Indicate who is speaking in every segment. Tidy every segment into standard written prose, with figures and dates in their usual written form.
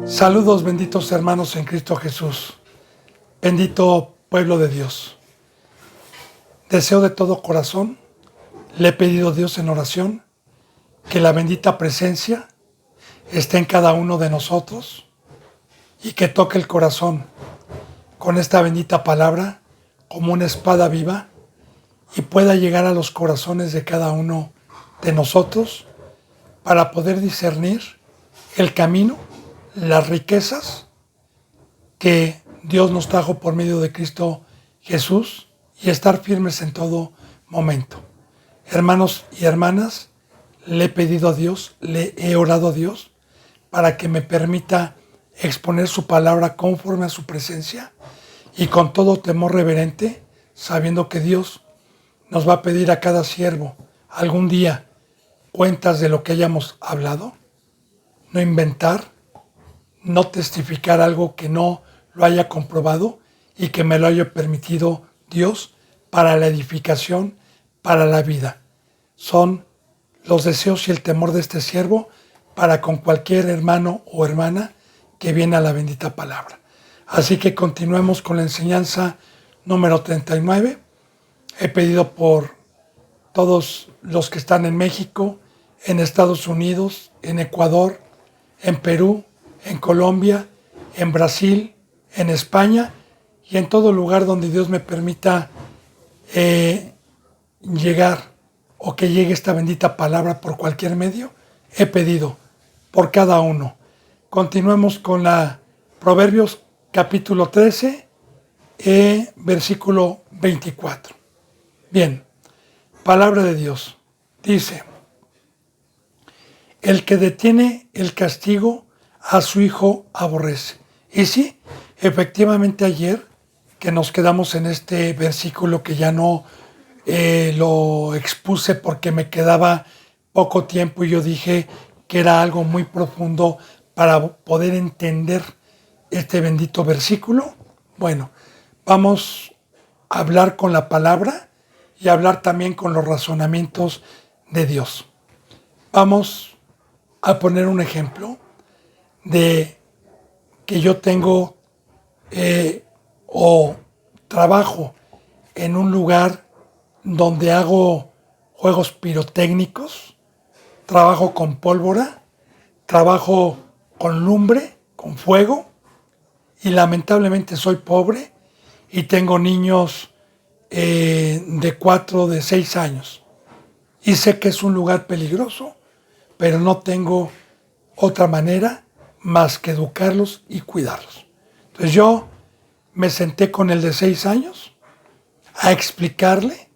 Speaker 1: Saludos, benditos hermanos en Cristo Jesús. Bendito pueblo de Dios. Deseo de todo corazón, le he pedido a Dios en oración que la bendita presencia esté en cada uno de nosotros y que toque el corazón con esta bendita palabra como una espada viva y pueda llegar a los corazones de cada uno de nosotros para poder discernir el camino, las riquezas que Dios nos trajo por medio de Cristo Jesús y estar firmes en todo momento. Hermanos y hermanas, le he pedido a Dios, le he orado a Dios para que me permita exponer su palabra conforme a su presencia y con todo temor reverente, sabiendo que Dios nos va a pedir a cada siervo algún día cuentas de lo que hayamos hablado, no inventar, no testificar algo que no lo haya comprobado y que me lo haya permitido Dios para la edificación, para la vida. Son los deseos y el temor de este siervo para con cualquier hermano o hermana que viene a la bendita palabra. Así que continuemos con la enseñanza número 39. He pedido por todos los que están en México, en Estados Unidos, en Ecuador, en Perú, en Colombia, en Brasil, en España y en todo lugar donde Dios me permita llegar o que llegue esta bendita palabra por cualquier medio, he pedido por cada uno. Continuemos con la Proverbios capítulo 13, versículo 24. Bien, palabra de Dios. Dice: el que detiene el castigo a su hijo aborrece. Y sí, efectivamente ayer que nos quedamos en este versículo que ya no lo expuse porque me quedaba poco tiempo y yo dije que era algo muy profundo para poder entender este bendito versículo. Bueno, vamos a hablar con la palabra y hablar también con los razonamientos de Dios. Vamos a poner un ejemplo de que yo tengo o trabajo en un lugar donde hago juegos pirotécnicos, trabajo con pólvora, trabajo con lumbre, con fuego, y lamentablemente soy pobre y tengo niños de 4, de 6 años. Y sé que es un lugar peligroso, pero no tengo otra manera más que educarlos y cuidarlos. Entonces yo me senté con el de 6 años a explicarle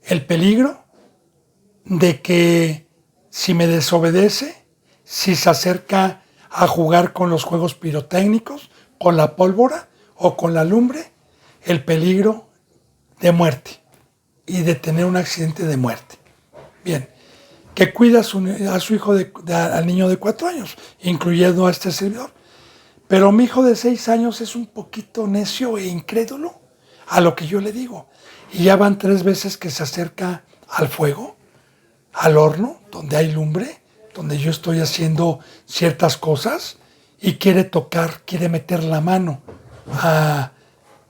Speaker 1: el peligro de que si me desobedece, si se acerca a jugar con los juegos pirotécnicos, con la pólvora o con la lumbre, el peligro de muerte y de tener un accidente de muerte. Bien, que cuida a su hijo, al niño de 4 años, incluyendo a este servidor. Pero mi hijo de 6 años es un poquito necio e incrédulo a lo que yo le digo. Y ya van 3 veces que se acerca al fuego, al horno, donde hay lumbre, donde yo estoy haciendo ciertas cosas, y quiere tocar, quiere meter la mano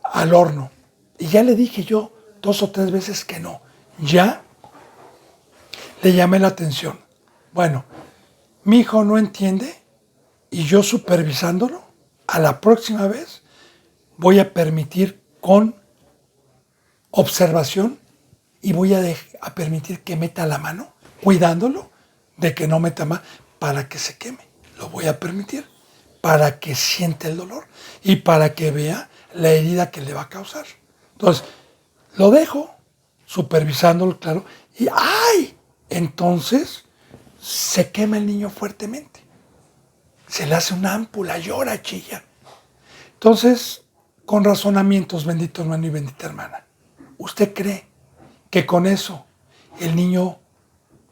Speaker 1: al horno. Y ya le dije yo 2 o 3 veces que no. Ya le llamé la atención. Bueno, mi hijo no entiende y yo supervisándolo, a la próxima vez voy a permitir con observación y voy a permitir que meta la mano, cuidándolo de que no meta más para que se queme. Lo voy a permitir para que siente el dolor y para que vea la herida que le va a causar. Entonces, lo dejo supervisándolo, claro, y ¡ay! Entonces se quema el niño fuertemente. Se le hace una ámpula, llora, chilla. Entonces, con razonamientos, bendito hermano y bendita hermana, ¿usted cree que con eso el niño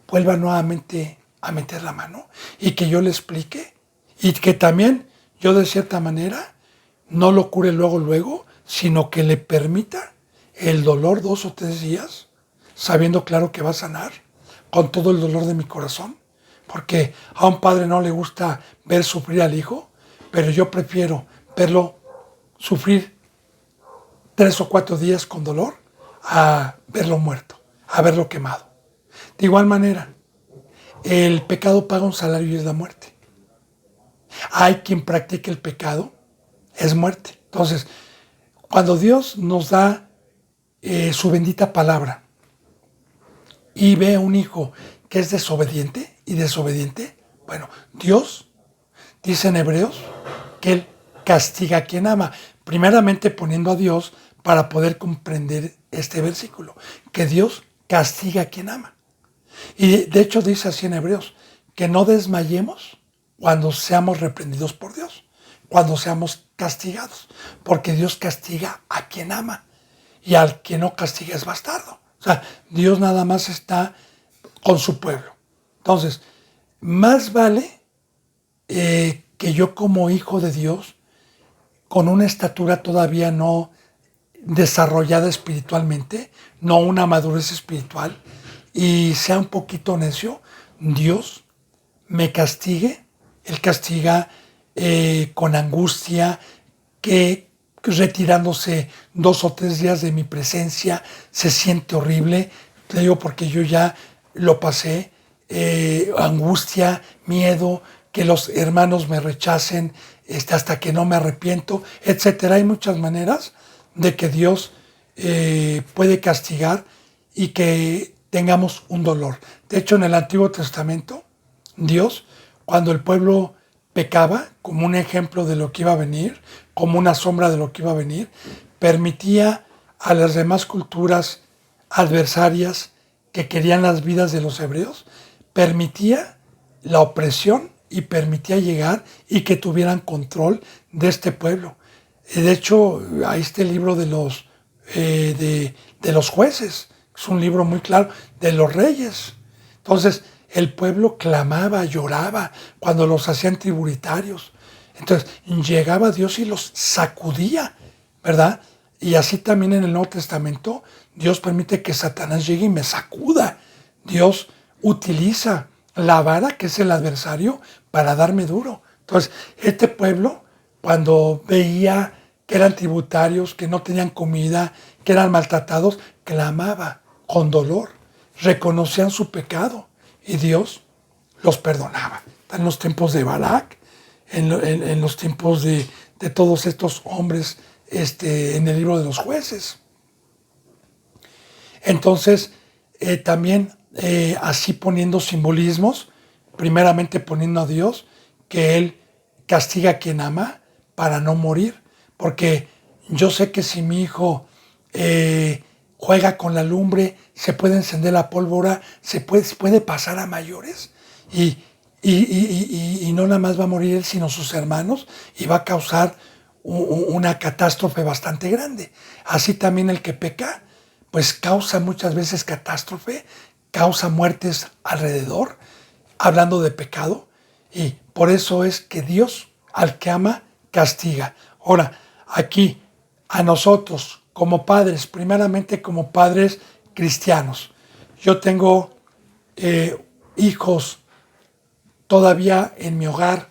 Speaker 1: vuelva nuevamente a meter la mano y que yo le explique? Y que también yo de cierta manera no lo cure luego, sino que le permita el dolor 2 o 3 días, sabiendo claro que va a sanar con todo el dolor de mi corazón. Porque a un padre no le gusta ver sufrir al hijo, pero yo prefiero verlo sufrir 3 o 4 días con dolor a verlo muerto, a verlo quemado. De igual manera, el pecado paga un salario y es la muerte. Hay quien practica el pecado, es muerte. Entonces, cuando Dios nos da su bendita palabra y ve a un hijo que es desobediente, bueno, Dios dice en Hebreos que Él castiga a quien ama, primeramente poniendo a Dios para poder comprender este versículo, que Dios castiga a quien ama. Y de hecho dice así en Hebreos, que no desmayemos cuando seamos reprendidos por Dios, cuando seamos castigados, porque Dios castiga a quien ama y al que no castiga es bastardo. O sea, Dios nada más está con su pueblo. Entonces, más vale que yo como hijo de Dios, con una estatura todavía no desarrollada espiritualmente, no una madurez espiritual, y sea un poquito necio, Dios me castigue. Él castiga con angustia, que retirándose 2 o 3 días de mi presencia se siente horrible. Te digo porque yo ya lo pasé. Angustia, miedo, que los hermanos me rechacen hasta que no me arrepiento, etcétera. Hay muchas maneras de que Dios puede castigar y que tengamos un dolor. De hecho, en el Antiguo Testamento, Dios, cuando el pueblo pecaba, como un ejemplo de lo que iba a venir, como una sombra de lo que iba a venir, permitía a las demás culturas adversarias que querían las vidas de los hebreos, permitía la opresión y permitía llegar y que tuvieran control de este pueblo. De hecho, ahí está el libro de los jueces, es un libro muy claro, de los reyes. Entonces, el pueblo clamaba, lloraba cuando los hacían tributarios. Entonces, llegaba Dios y los sacudía, ¿verdad? Y así también en el Nuevo Testamento, Dios permite que Satanás llegue y me sacuda. Dios utiliza la vara, que es el adversario, para darme duro. Entonces, este pueblo, cuando veía que eran tributarios, que no tenían comida, que eran maltratados, clamaba con dolor, reconocían su pecado y Dios los perdonaba. En los tiempos de Balac, en los tiempos de todos estos hombres en el libro de los jueces. Entonces, también así poniendo simbolismos, primeramente poniendo a Dios, que Él castiga a quien ama para no morir, porque yo sé que si mi hijo juega con la lumbre, se puede encender la pólvora, se puede pasar a mayores y no nada más va a morir él, sino sus hermanos, y va a causar una catástrofe bastante grande. Así también el que peca, pues causa muchas veces catástrofe, causa muertes alrededor, hablando de pecado, y por eso es que Dios al que ama castiga. Ahora, aquí a nosotros como padres, primeramente como padres cristianos, yo tengo hijos todavía en mi hogar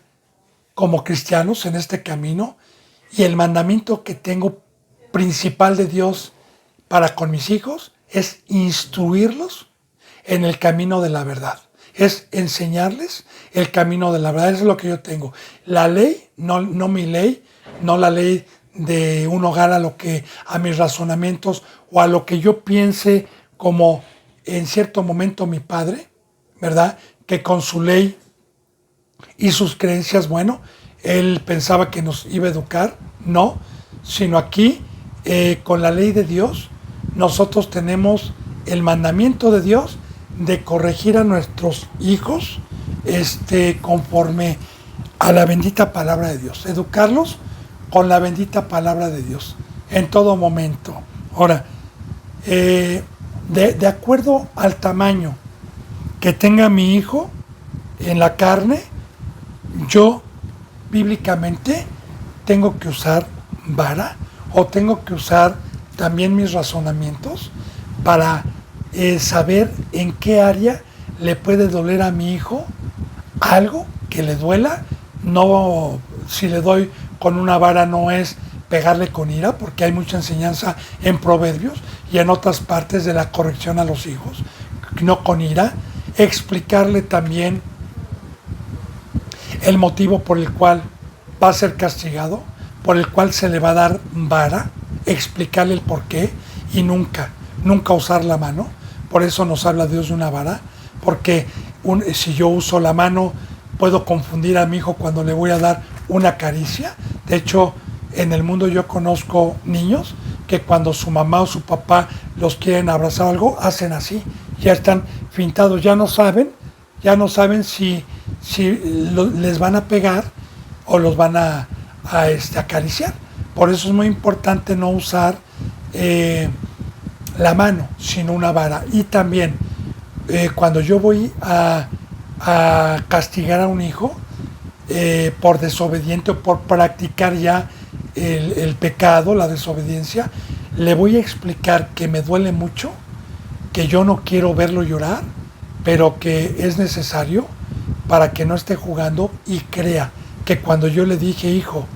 Speaker 1: como cristianos en este camino, y el mandamiento que tengo principal de Dios para con mis hijos es instruirlos en el camino de la verdad, es enseñarles el camino de la verdad. Eso es lo que yo tengo. La ley, no mi ley, no la ley de un hogar a mis razonamientos o a lo que yo piense como en cierto momento mi padre, ¿verdad? Que con su ley y sus creencias, bueno, él pensaba que nos iba a educar, no, sino aquí, con la ley de Dios, nosotros tenemos el mandamiento de Dios de corregir a nuestros hijos conforme a la bendita palabra de Dios, educarlos con la bendita palabra de Dios en todo momento. Ahora, de acuerdo al tamaño que tenga mi hijo en la carne, yo bíblicamente tengo que usar vara o tengo que usar también mis razonamientos para saber en qué área le puede doler a mi hijo algo que le duela, no si le doy con una vara no es pegarle con ira, porque hay mucha enseñanza en Proverbios y en otras partes de la corrección a los hijos, no con ira. Explicarle también el motivo por el cual va a ser castigado, por el cual se le va a dar vara, explicarle el por qué y nunca usar la mano. Por eso nos habla Dios de una vara, porque si yo uso la mano puedo confundir a mi hijo cuando le voy a dar una caricia. De hecho, en el mundo yo conozco niños que cuando su mamá o su papá los quieren abrazar o algo, hacen así, ya están fintados, ya no saben si les van a pegar o los van a acariciar. Por eso es muy importante no usar la mano, sino una vara. Y también cuando yo voy a castigar a un hijo por desobediente o por practicar ya el pecado, la desobediencia, le voy a explicar que me duele mucho, que yo no quiero verlo llorar, pero que es necesario para que no esté jugando y crea que cuando yo le dije, hijo,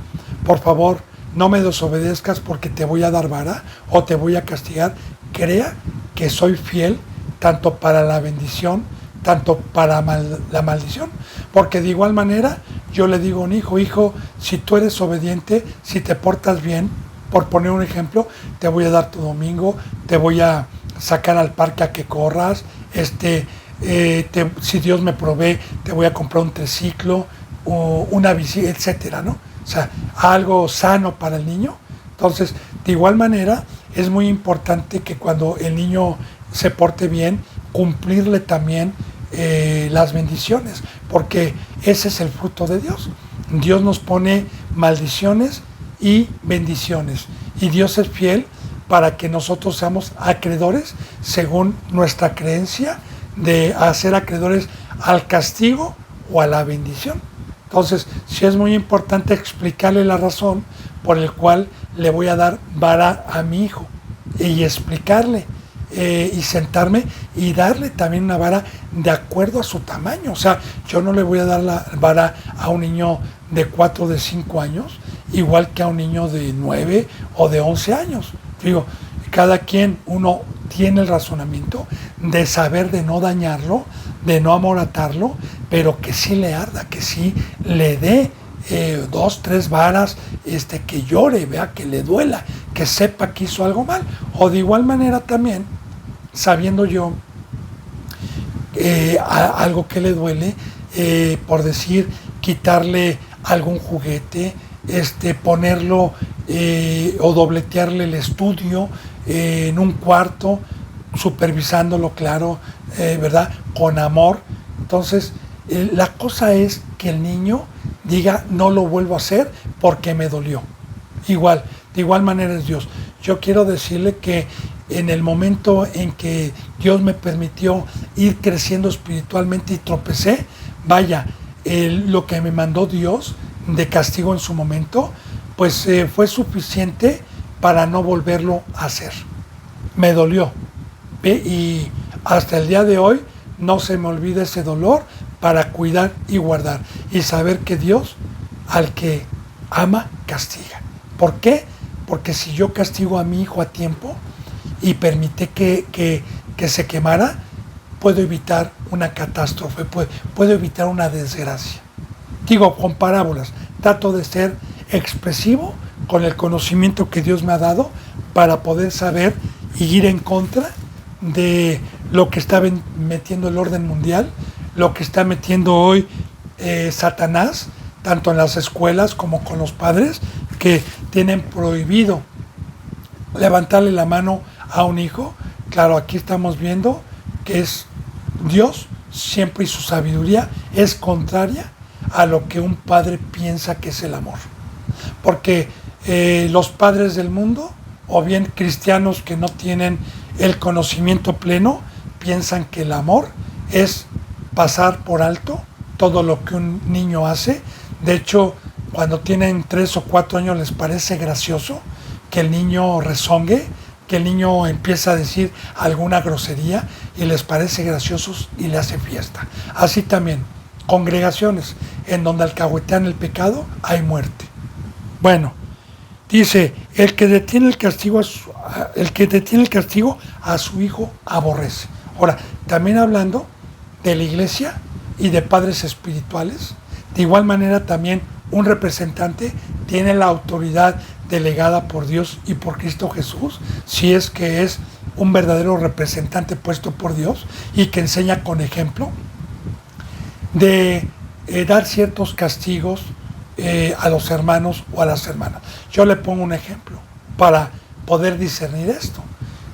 Speaker 1: por favor, no me desobedezcas porque te voy a dar vara o te voy a castigar, crea que soy fiel tanto para la bendición, tanto para la maldición. Porque de igual manera yo le digo a un hijo, hijo, si tú eres obediente, si te portas bien, por poner un ejemplo, te voy a dar tu domingo, te voy a sacar al parque a que corras, si Dios me provee, te voy a comprar un triciclo, o una bici, etcétera, ¿no? O sea, algo sano para el niño. Entonces, de igual manera, es muy importante que cuando el niño se porte bien, cumplirle también las bendiciones, porque ese es el fruto de Dios. Dios nos pone maldiciones y bendiciones, y Dios es fiel para que nosotros seamos acreedores según nuestra creencia de ser acreedores al castigo o a la bendición. Entonces, sí es muy importante explicarle la razón por el cual le voy a dar vara a mi hijo y explicarle y sentarme y darle también una vara de acuerdo a su tamaño. O sea, yo no le voy a dar la vara a un niño de 4 o de 5 años, igual que a un niño de 9 o de 11 años. Digo, cada quien, uno tiene el razonamiento de saber de no dañarlo, de no amoratarlo, pero que sí le arda, que sí le dé 2, 3 varas, que llore, vea, que le duela, que sepa que hizo algo mal. O de igual manera también, sabiendo yo algo que le duele, por decir, quitarle algún juguete, ponerlo o dobletearle el estudio en un cuarto, supervisándolo, claro, ¿verdad? Con amor. Entonces, la cosa es que el niño diga, no lo vuelvo a hacer porque me dolió. Igual, de igual manera es Dios. Yo quiero decirle que en el momento en que Dios me permitió ir creciendo espiritualmente y tropecé, vaya, lo que me mandó Dios de castigo en su momento, pues fue suficiente para no volverlo a hacer. Me dolió. Y hasta el día de hoy no se me olvida ese dolor para cuidar y guardar y saber que Dios al que ama castiga. ¿Por qué? Porque si yo castigo a mi hijo a tiempo y permite que se quemara, puedo evitar una catástrofe, puedo evitar una desgracia. Digo, con parábolas, trato de ser expresivo con el conocimiento que Dios me ha dado para poder saber y ir en contra de lo que está metiendo el orden mundial, lo que está metiendo hoy Satanás, tanto en las escuelas como con los padres, que tienen prohibido levantarle la mano a un hijo. Claro, aquí estamos viendo que es Dios siempre, y su sabiduría es contraria a lo que un padre piensa que es el amor. Porque los padres del mundo, o bien cristianos que no tienen el conocimiento pleno, piensan que el amor es pasar por alto todo lo que un niño hace. De hecho, cuando tienen 3 o 4 años les parece gracioso que el niño rezongue, que el niño empieza a decir alguna grosería y les parece gracioso y le hace fiesta. Así también congregaciones en donde alcahuetean el pecado, hay muerte. Bueno, dice, el que detiene el castigo a su hijo aborrece. Ahora, también hablando de la iglesia y de padres espirituales, de igual manera también un representante tiene la autoridad delegada por Dios y por Cristo Jesús, si es que es un verdadero representante puesto por Dios y que enseña con ejemplo de dar ciertos castigos a los hermanos o a las hermanas. Yo le pongo un ejemplo para poder discernir esto.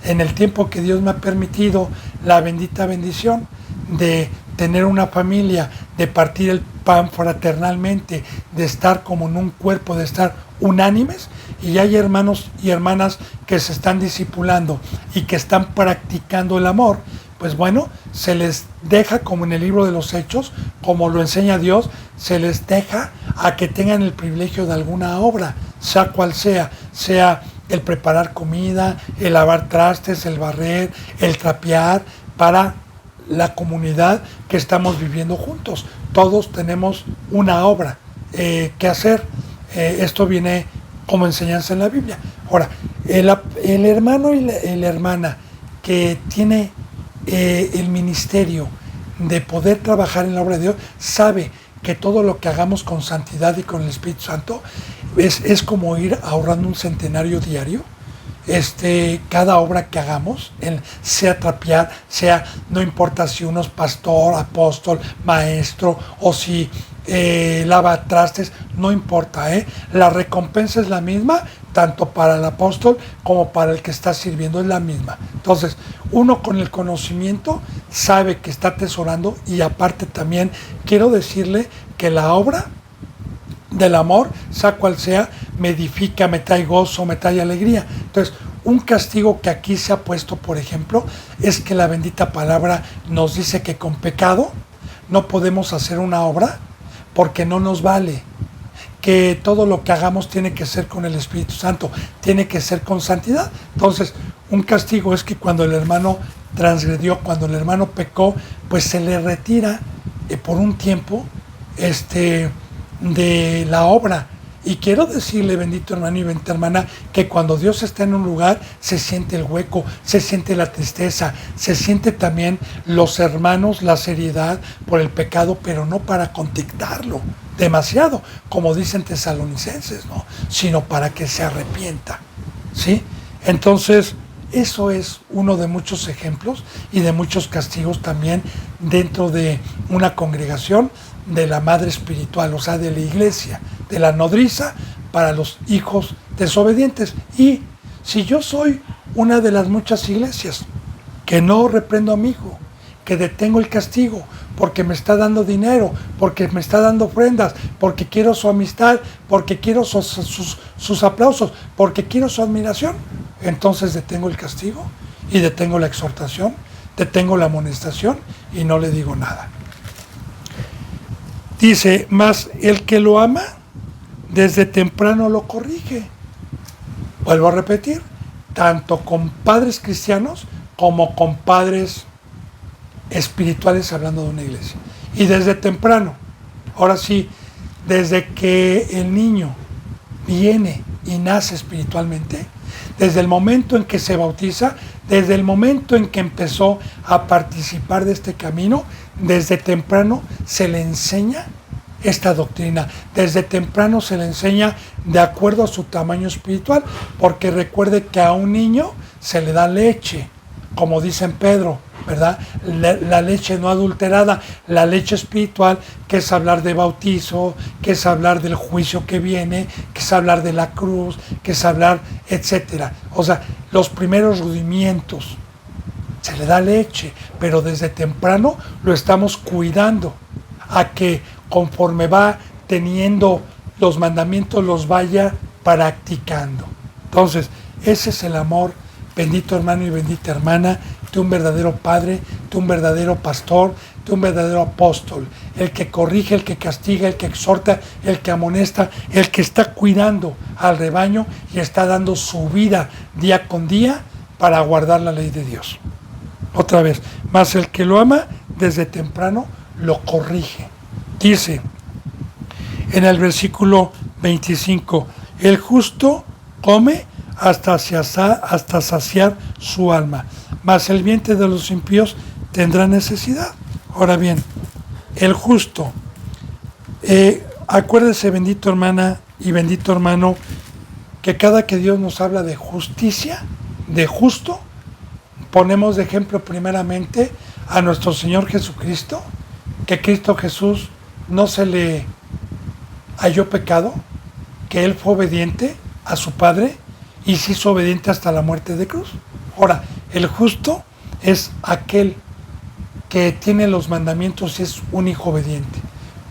Speaker 1: En el tiempo que Dios me ha permitido la bendita bendición de tener una familia, de partir el pan fraternalmente, de estar como en un cuerpo, de estar unánimes, y hay hermanos y hermanas que se están discipulando y que están practicando el amor, pues bueno, se les deja, como en el libro de los Hechos, como lo enseña Dios, se les deja a que tengan el privilegio de alguna obra, sea cual sea el preparar comida, el lavar trastes, el barrer, el trapear, para la comunidad que estamos viviendo juntos. Todos tenemos una obra que hacer. Esto viene como enseñanza en la Biblia. Ahora, el hermano y la hermana que tiene el ministerio de poder trabajar en la obra de Dios, sabe que todo lo que hagamos con santidad y con el Espíritu Santo es como ir ahorrando un centenario diario. Cada obra que hagamos, sea trapear, sea, no importa si uno es pastor, apóstol, maestro, o si lava trastes, no importa, la recompensa es la misma, tanto para el apóstol como para el que está sirviendo, es la misma. Entonces, uno con el conocimiento sabe que está atesorando, y aparte también quiero decirle que la obra del amor, sea cual sea, me edifica, me trae gozo, me trae alegría. Entonces, un castigo que aquí se ha puesto, por ejemplo, es que la bendita palabra nos dice que con pecado no podemos hacer una obra porque no nos vale. Que todo lo que hagamos tiene que ser con el Espíritu Santo, tiene que ser con santidad. Entonces, un castigo es que cuando el hermano transgredió, cuando el hermano pecó, pues se le retira por un tiempo de la obra. Y quiero decirle, bendito hermano y bendita hermana, que cuando Dios está en un lugar, se siente el hueco, se siente la tristeza, se siente también los hermanos, la seriedad por el pecado, pero no para contactarlo demasiado, como dicen Tesalonicenses, ¿no? Sino para que se arrepienta, ¿sí? Entonces, eso es uno de muchos ejemplos y de muchos castigos también dentro de una congregación de la madre espiritual, o sea, de la iglesia, de la nodriza para los hijos desobedientes. Y si yo soy una de las muchas iglesias que no reprendo a mi hijo, que detengo el castigo porque me está dando dinero, porque me está dando ofrendas, porque quiero su amistad, porque quiero sus aplausos, porque quiero su admiración, entonces detengo el castigo y detengo la exhortación, detengo la amonestación y no le digo nada. Dice, mas el que lo ama, desde temprano lo corrige. Vuelvo a repetir, tanto con padres cristianos como con padres espirituales, hablando de una iglesia. Y desde temprano, ahora sí, desde que el niño viene y nace espiritualmente, desde el momento en que se bautiza, desde el momento en que empezó a participar de este camino, desde temprano se le enseña esta doctrina, desde temprano se le enseña de acuerdo a su tamaño espiritual, porque recuerde que a un niño se le da leche, como dice en Pedro, ¿verdad? La leche no adulterada, la leche espiritual, que es hablar de bautizo, que es hablar del juicio que viene, que es hablar de la cruz, que es hablar, etcétera. O sea, los primeros rudimientos, se le da leche, pero desde temprano lo estamos cuidando a que conforme va teniendo los mandamientos los vaya practicando. Entonces, ese es el amor, bendito hermano y bendita hermana, de un verdadero padre, de un verdadero pastor, de un verdadero apóstol, el que corrige, el que castiga, el que exhorta, el que amonesta, el que está cuidando al rebaño y está dando su vida día con día para guardar la ley de Dios. Otra vez, más el que lo ama desde temprano lo corrige. Dice en el versículo 25, el justo come hasta saciar su alma, mas el vientre de los impíos tendrá necesidad. Ahora bien, el justo, acuérdese, bendito hermana y bendito hermano, que cada que Dios nos habla de justicia, de justo, ponemos de ejemplo primeramente a nuestro Señor Jesucristo, que Cristo Jesús no se le halló pecado, que Él fue obediente a su Padre y se hizo obediente hasta la muerte de cruz. Ahora, el justo es aquel que tiene los mandamientos y es un hijo obediente,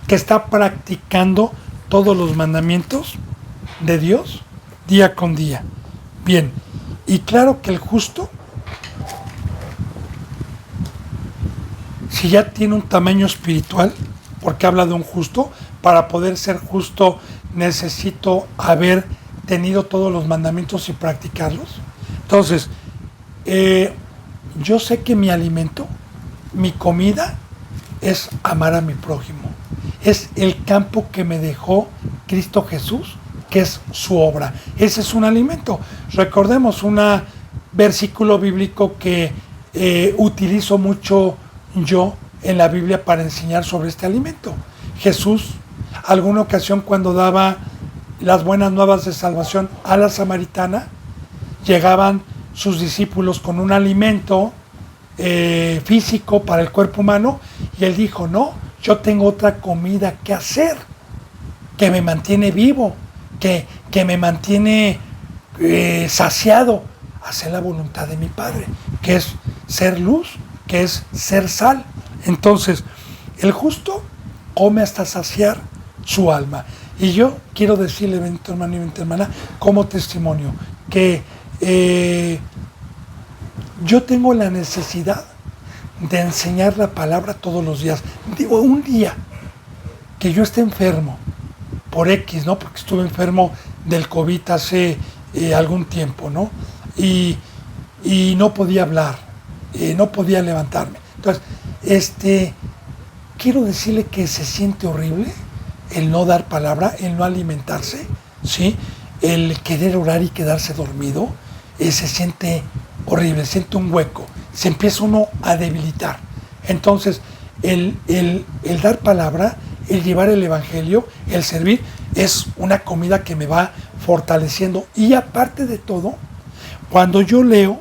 Speaker 1: que está practicando todos los mandamientos de Dios día con día. Bien, y claro que el justo, si ya tiene un tamaño espiritual, porque habla de un justo, para poder ser justo necesito haber tenido todos los mandamientos y practicarlos. Entonces, yo sé que mi alimento, mi comida, es amar a mi prójimo. Es el campo que me dejó Cristo Jesús, que es su obra. Ese es un alimento. Recordemos un versículo bíblico que utilizo mucho yo en la Biblia para enseñar sobre este alimento. Jesús, alguna ocasión cuando daba las buenas nuevas de salvación a la samaritana, llegaban sus discípulos con un alimento físico para el cuerpo humano y él dijo, no, yo tengo otra comida que hacer, que me mantiene vivo, que me mantiene saciado, hacer la voluntad de mi Padre, que es ser luz, que es ser sal. Entonces, el justo come hasta saciar su alma. Y yo quiero decirle, bendito hermano y bendita hermana, como testimonio, que yo tengo la necesidad de enseñar la palabra todos los días. Digo, un día que yo esté enfermo, por X, ¿no? Porque estuve enfermo del COVID hace algún tiempo, ¿no? Y no podía hablar, no podía levantarme. Entonces, quiero decirle que se siente horrible el no dar palabra, el no alimentarse, ¿sí? El querer orar y quedarse dormido, se siente horrible, siente un hueco, se empieza uno a debilitar. Entonces, el dar palabra, el llevar el evangelio, el servir, es una comida que me va fortaleciendo. Y aparte de todo, cuando yo leo,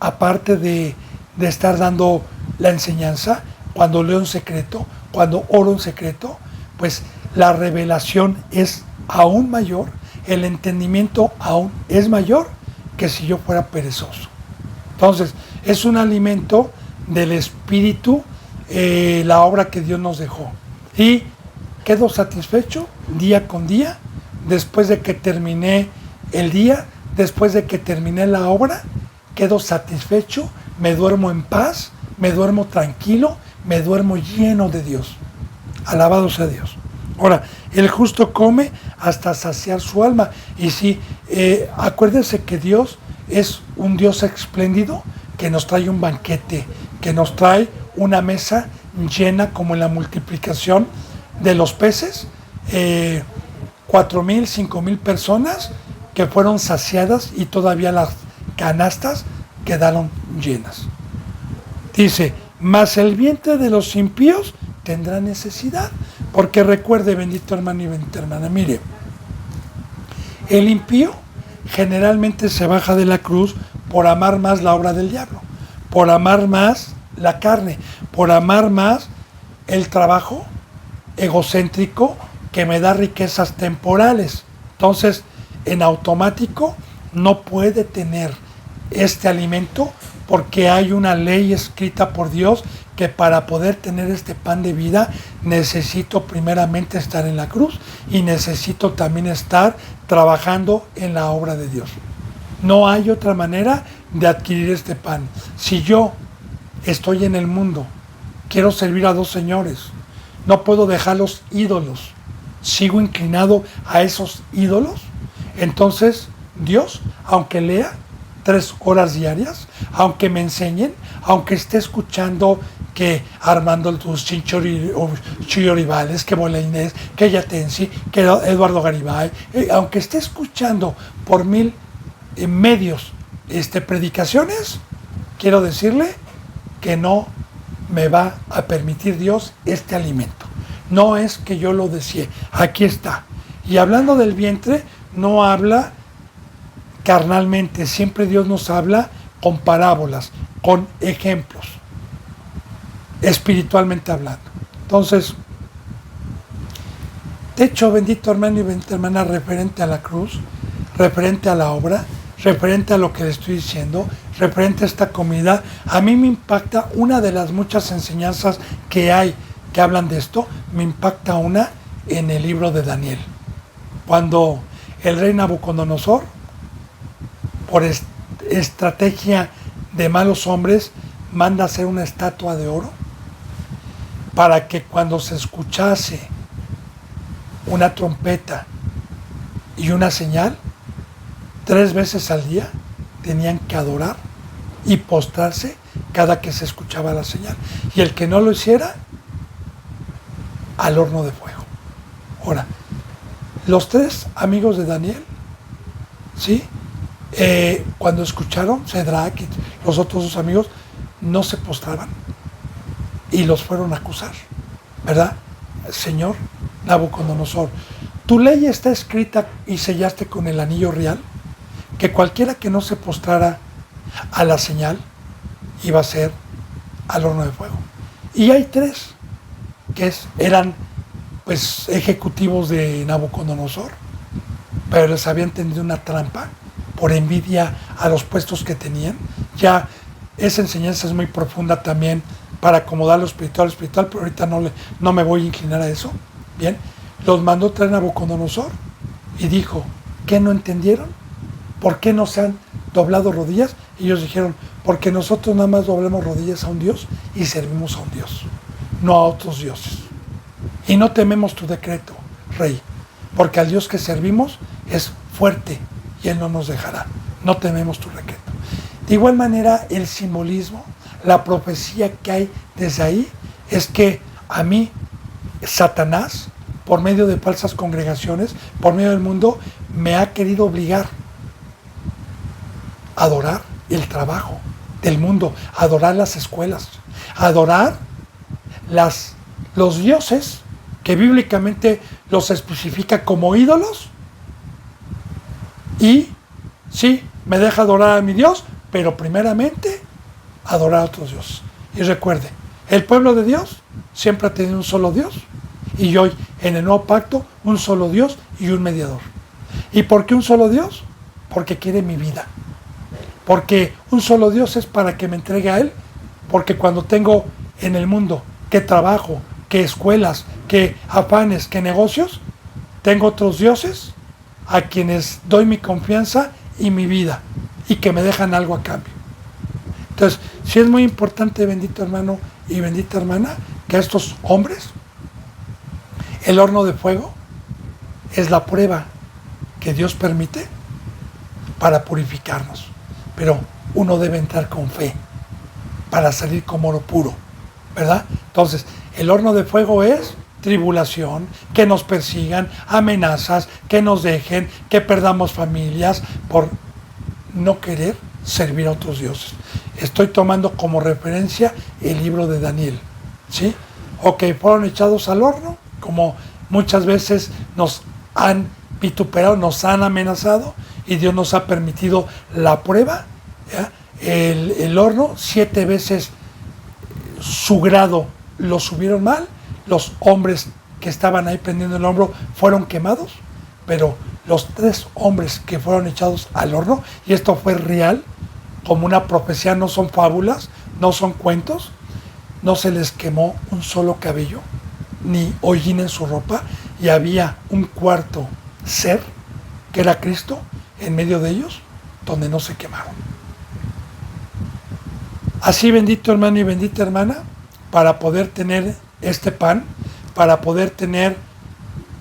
Speaker 1: aparte de estar dando la enseñanza, cuando leo en secreto, cuando oro en secreto, pues la revelación es aún mayor, el entendimiento aún es mayor que si yo fuera perezoso. Entonces, es un alimento del espíritu, la obra que Dios nos dejó. Y quedo satisfecho día con día, después de que terminé el día, después de que terminé la obra, quedo satisfecho, me duermo en paz, me duermo tranquilo, me duermo lleno de Dios. Alabado sea Dios. Ahora, el justo come hasta saciar su alma. Y sí, acuérdense que Dios es un Dios espléndido que nos trae un banquete, que nos trae una mesa llena como en la multiplicación de los peces, 4,000, 5,000 personas que fueron saciadas y todavía las canastas quedaron llenas. Dice, mas el vientre de los impíos tendrá necesidad. Porque recuerde, bendito hermano y bendita hermana, mire, el impío generalmente se baja de la cruz por amar más la obra del diablo, por amar más la carne, por amar más el trabajo egocéntrico que me da riquezas temporales. Entonces, en automático no puede tener este alimento porque hay una ley escrita por Dios que para poder tener este pan de vida necesito primeramente estar en la cruz y necesito también estar trabajando en la obra de Dios. No hay otra manera de adquirir este pan. Si yo estoy en el mundo, quiero servir a dos señores, no puedo dejar los ídolos, sigo inclinado a esos ídolos, entonces Dios, aunque lea 3 horas diarias, aunque me enseñen, aunque esté escuchando que Armando Chilloribales, que Bola Inés, que Yatensi, que Eduardo Garibay, aunque esté escuchando por 1000 medios predicaciones, quiero decirle que no me va a permitir Dios este alimento. No es que yo lo desee, aquí está. Y hablando del vientre, no habla carnalmente, siempre Dios nos habla con parábolas, con ejemplos, espiritualmente hablando. Entonces, de hecho, bendito hermano y bendita hermana, referente a la cruz, referente a la obra, referente a lo que le estoy diciendo, referente a esta comida, a mí me impacta una de las muchas enseñanzas que hay que hablan de esto, me impacta una en el libro de Daniel. Cuando el rey Nabucodonosor, por estrategia de malos hombres, manda hacer una estatua de oro para que cuando se escuchase una trompeta y una señal, 3 veces al día tenían que adorar y postrarse cada que se escuchaba la señal. Y el que no lo hiciera, al horno de fuego. Ahora, los 3 amigos de Daniel, ¿sí? Cuando escucharon, Cedrac y los otros 2 amigos, no se postraban y los fueron a acusar, ¿verdad? Señor Nabucodonosor, tu ley está escrita y sellaste con el anillo real, que cualquiera que no se postrara a la señal iba a ser al horno de fuego. Y hay 3 que eran pues ejecutivos de Nabucodonosor, pero les habían tendido una trampa por envidia a los puestos que tenían. Ya esa enseñanza es muy profunda también para acomodar lo espiritual, pero ahorita no me voy a inclinar a eso. Bien, los mandó traer Nabucodonosor y dijo, ¿qué no entendieron? ¿Por qué no se han doblado rodillas? Y ellos dijeron, porque nosotros nada más doblamos rodillas a un Dios y servimos a un Dios, no a otros dioses. Y no tememos tu decreto, Rey, porque al Dios que servimos es fuerte y Él no nos dejará. No tememos tu decreto. De igual manera, el simbolismo, la profecía que hay desde ahí, es que a mí, Satanás, por medio de falsas congregaciones, por medio del mundo, me ha querido obligar a adorar el trabajo del mundo, a adorar las escuelas, a adorar los dioses que bíblicamente los especifica como ídolos. Y sí, me deja adorar a mi Dios, pero primeramente adorar a otros dioses. Y recuerde, el pueblo de Dios siempre ha tenido un solo Dios, y hoy en el nuevo pacto un solo Dios y un mediador. ¿Y por qué un solo Dios? Porque quiere mi vida. Porque un solo Dios es para que me entregue a Él. Porque cuando tengo en el mundo que trabajo, que escuelas, que afanes, que negocios, tengo otros dioses a quienes doy mi confianza y mi vida, y que me dejan algo a cambio. Entonces, sí es muy importante, bendito hermano y bendita hermana, que a estos hombres, el horno de fuego es la prueba que Dios permite para purificarnos. Pero uno debe entrar con fe para salir como oro puro, ¿verdad? Entonces, el horno de fuego es tribulación, que nos persigan, amenazas, que nos dejen, que perdamos familias por no querer servir a otros dioses. Estoy tomando como referencia el libro de Daniel, ¿sí? O que fueron echados al horno, como muchas veces nos han vituperado, nos han amenazado, y Dios nos ha permitido la prueba, ¿ya? El horno, 7 veces su grado lo subieron mal, los hombres que estaban ahí prendiendo el hombro fueron quemados, pero los 3 hombres que fueron echados al horno, y esto fue real, como una profecía, no son fábulas, no son cuentos, no se les quemó un solo cabello, ni hollín en su ropa, y había un cuarto ser, que era Cristo, en medio de ellos, donde no se quemaron. Así, bendito hermano y bendita hermana, para poder tener este pan, para poder tener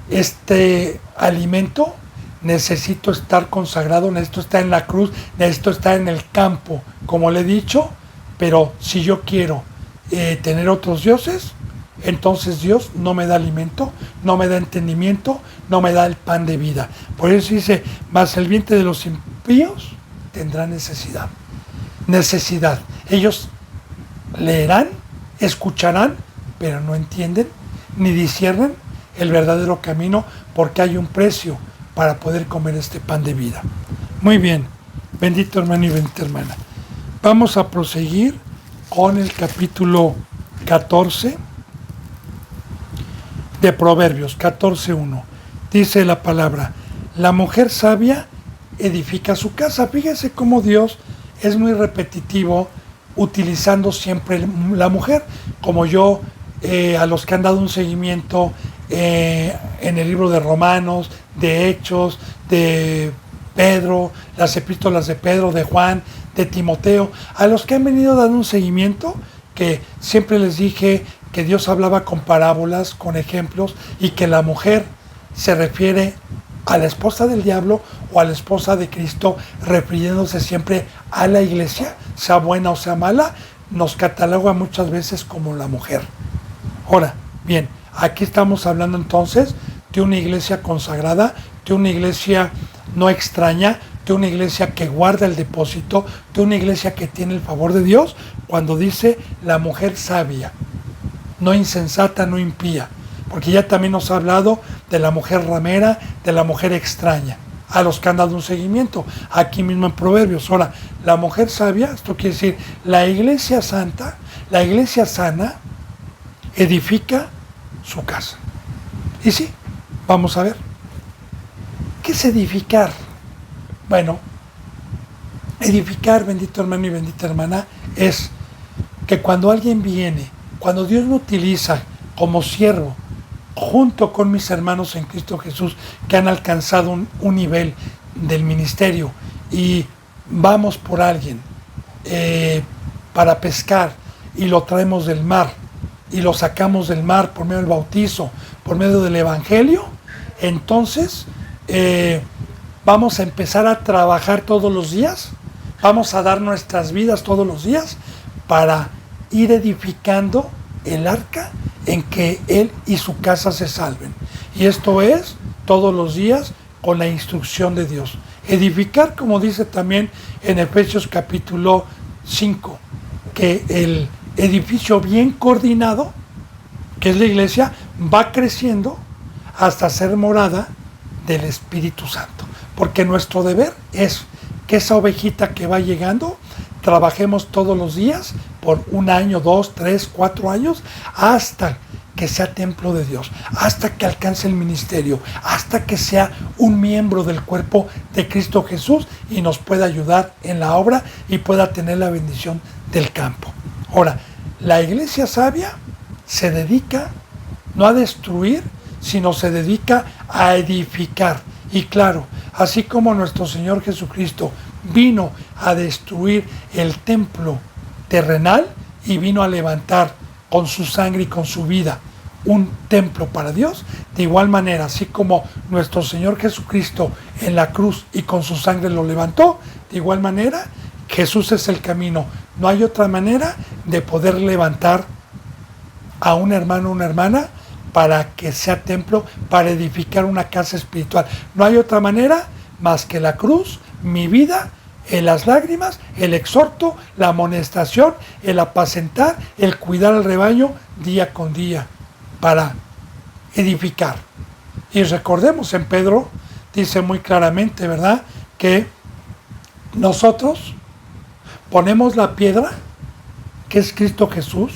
Speaker 1: este alimento, necesito estar consagrado, necesito estar en la cruz, necesito estar en el campo, como le he dicho, pero si yo quiero tener otros dioses, entonces Dios no me da alimento, no me da entendimiento, no me da el pan de vida. Por eso dice, mas el vientre de los impíos tendrá necesidad. Necesidad. Ellos leerán, escucharán, pero no entienden ni disciernen el verdadero camino, porque hay un precio para poder comer este pan de vida. Muy bien, bendito hermano y bendita hermana. Vamos a proseguir con el capítulo 14 de Proverbios, 14:1. Dice la palabra, la mujer sabia edifica su casa. Fíjese cómo Dios es muy repetitivo, utilizando siempre la mujer, como yo, a los que han dado un seguimiento en el libro de Romanos, de Hechos, de Pedro, las epístolas de Pedro, de Juan, de Timoteo, a los que han venido dando un seguimiento, que siempre les dije que Dios hablaba con parábolas, con ejemplos, y que la mujer se refiere a la esposa del diablo o a la esposa de Cristo, refiriéndose siempre a la iglesia, sea buena o sea mala, nos cataloga muchas veces como la mujer. Ahora, bien, aquí estamos hablando entonces de una iglesia consagrada, de una iglesia no extraña, de una iglesia que guarda el depósito, de una iglesia que tiene el favor de Dios, cuando dice la mujer sabia, no insensata, no impía, porque ya también nos ha hablado de la mujer ramera, de la mujer extraña, a los que han dado un seguimiento, aquí mismo en Proverbios. Ahora, la mujer sabia, esto quiere decir, la iglesia santa, la iglesia sana, edifica su casa. Y sí, vamos a ver. ¿Qué es edificar? Bueno, edificar, bendito hermano y bendita hermana, es que cuando alguien viene, cuando Dios me utiliza como siervo, junto con mis hermanos en Cristo Jesús, que han alcanzado un nivel del ministerio, y vamos por alguien para pescar, y lo traemos del mar, y lo sacamos del mar por medio del bautizo, por medio del evangelio, entonces vamos a empezar a trabajar todos los días, vamos a dar nuestras vidas todos los días para ir edificando el arca en que él y su casa se salven. Y esto es todos los días con la instrucción de Dios. Edificar, como dice también en Efesios capítulo 5, que el edificio bien coordinado, que es la iglesia, va creciendo hasta ser morada del Espíritu Santo. Porque nuestro deber es que esa ovejita que va llegando, trabajemos todos los días por 1 año, 2, 3, 4 años, hasta que sea templo de Dios, hasta que alcance el ministerio, hasta que sea un miembro del cuerpo de Cristo Jesús y nos pueda ayudar en la obra y pueda tener la bendición del campo. Ahora, la iglesia sabia se dedica no a destruir, sino se dedica a edificar. Y claro, así como nuestro Señor Jesucristo vino a destruir el templo terrenal y vino a levantar con su sangre y con su vida un templo para Dios, de igual manera, así como nuestro Señor Jesucristo en la cruz y con su sangre lo levantó, de igual manera Jesús es el camino. No hay otra manera de poder levantar a un hermano o una hermana para que sea templo, para edificar una casa espiritual. No hay otra manera más que la cruz, mi vida, las lágrimas, el exhorto, la amonestación, el apacentar, el cuidar al rebaño día con día para edificar. Y recordemos, en Pedro dice muy claramente, ¿verdad?, que nosotros ponemos la piedra, que es Cristo Jesús,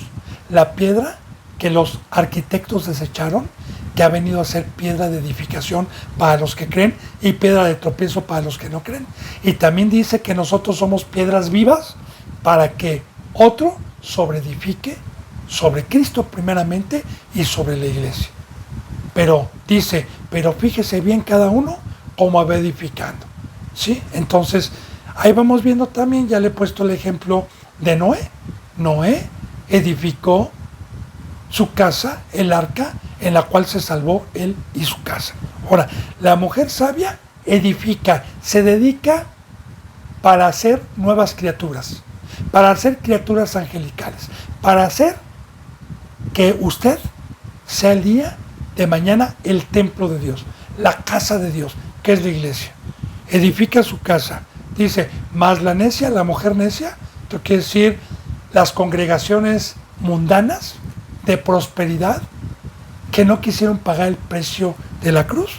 Speaker 1: la piedra que los arquitectos desecharon, que ha venido a ser piedra de edificación para los que creen y piedra de tropiezo para los que no creen. Y también dice que nosotros somos piedras vivas para que otro sobreedifique sobre Cristo primeramente y sobre la iglesia. Pero dice, pero fíjese bien cada uno cómo va edificando, ¿sí? Entonces, ahí vamos viendo también, ya le he puesto el ejemplo de Noé. Noé edificó su casa, el arca, en la cual se salvó él y su casa. Ahora, la mujer sabia edifica, se dedica para hacer nuevas criaturas, para hacer criaturas angelicales, para hacer que usted sea el día de mañana el templo de Dios, la casa de Dios, que es la iglesia. Edifica su casa. Dice, más la necia, la mujer necia, esto quiere decir las congregaciones mundanas de prosperidad que no quisieron pagar el precio de la cruz,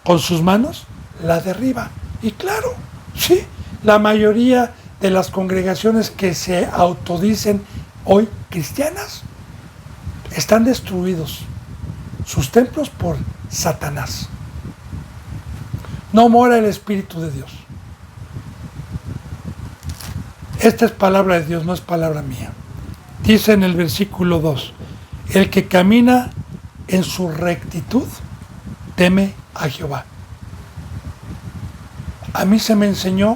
Speaker 1: con sus manos la derriba. Y claro, sí, la mayoría de las congregaciones que se autodicen hoy cristianas están destruidos sus templos por Satanás. No mora el Espíritu de Dios. Esta es palabra de Dios, no es palabra mía. Dice en el versículo 2, el que camina en su rectitud teme a Jehová. A mí se me enseñó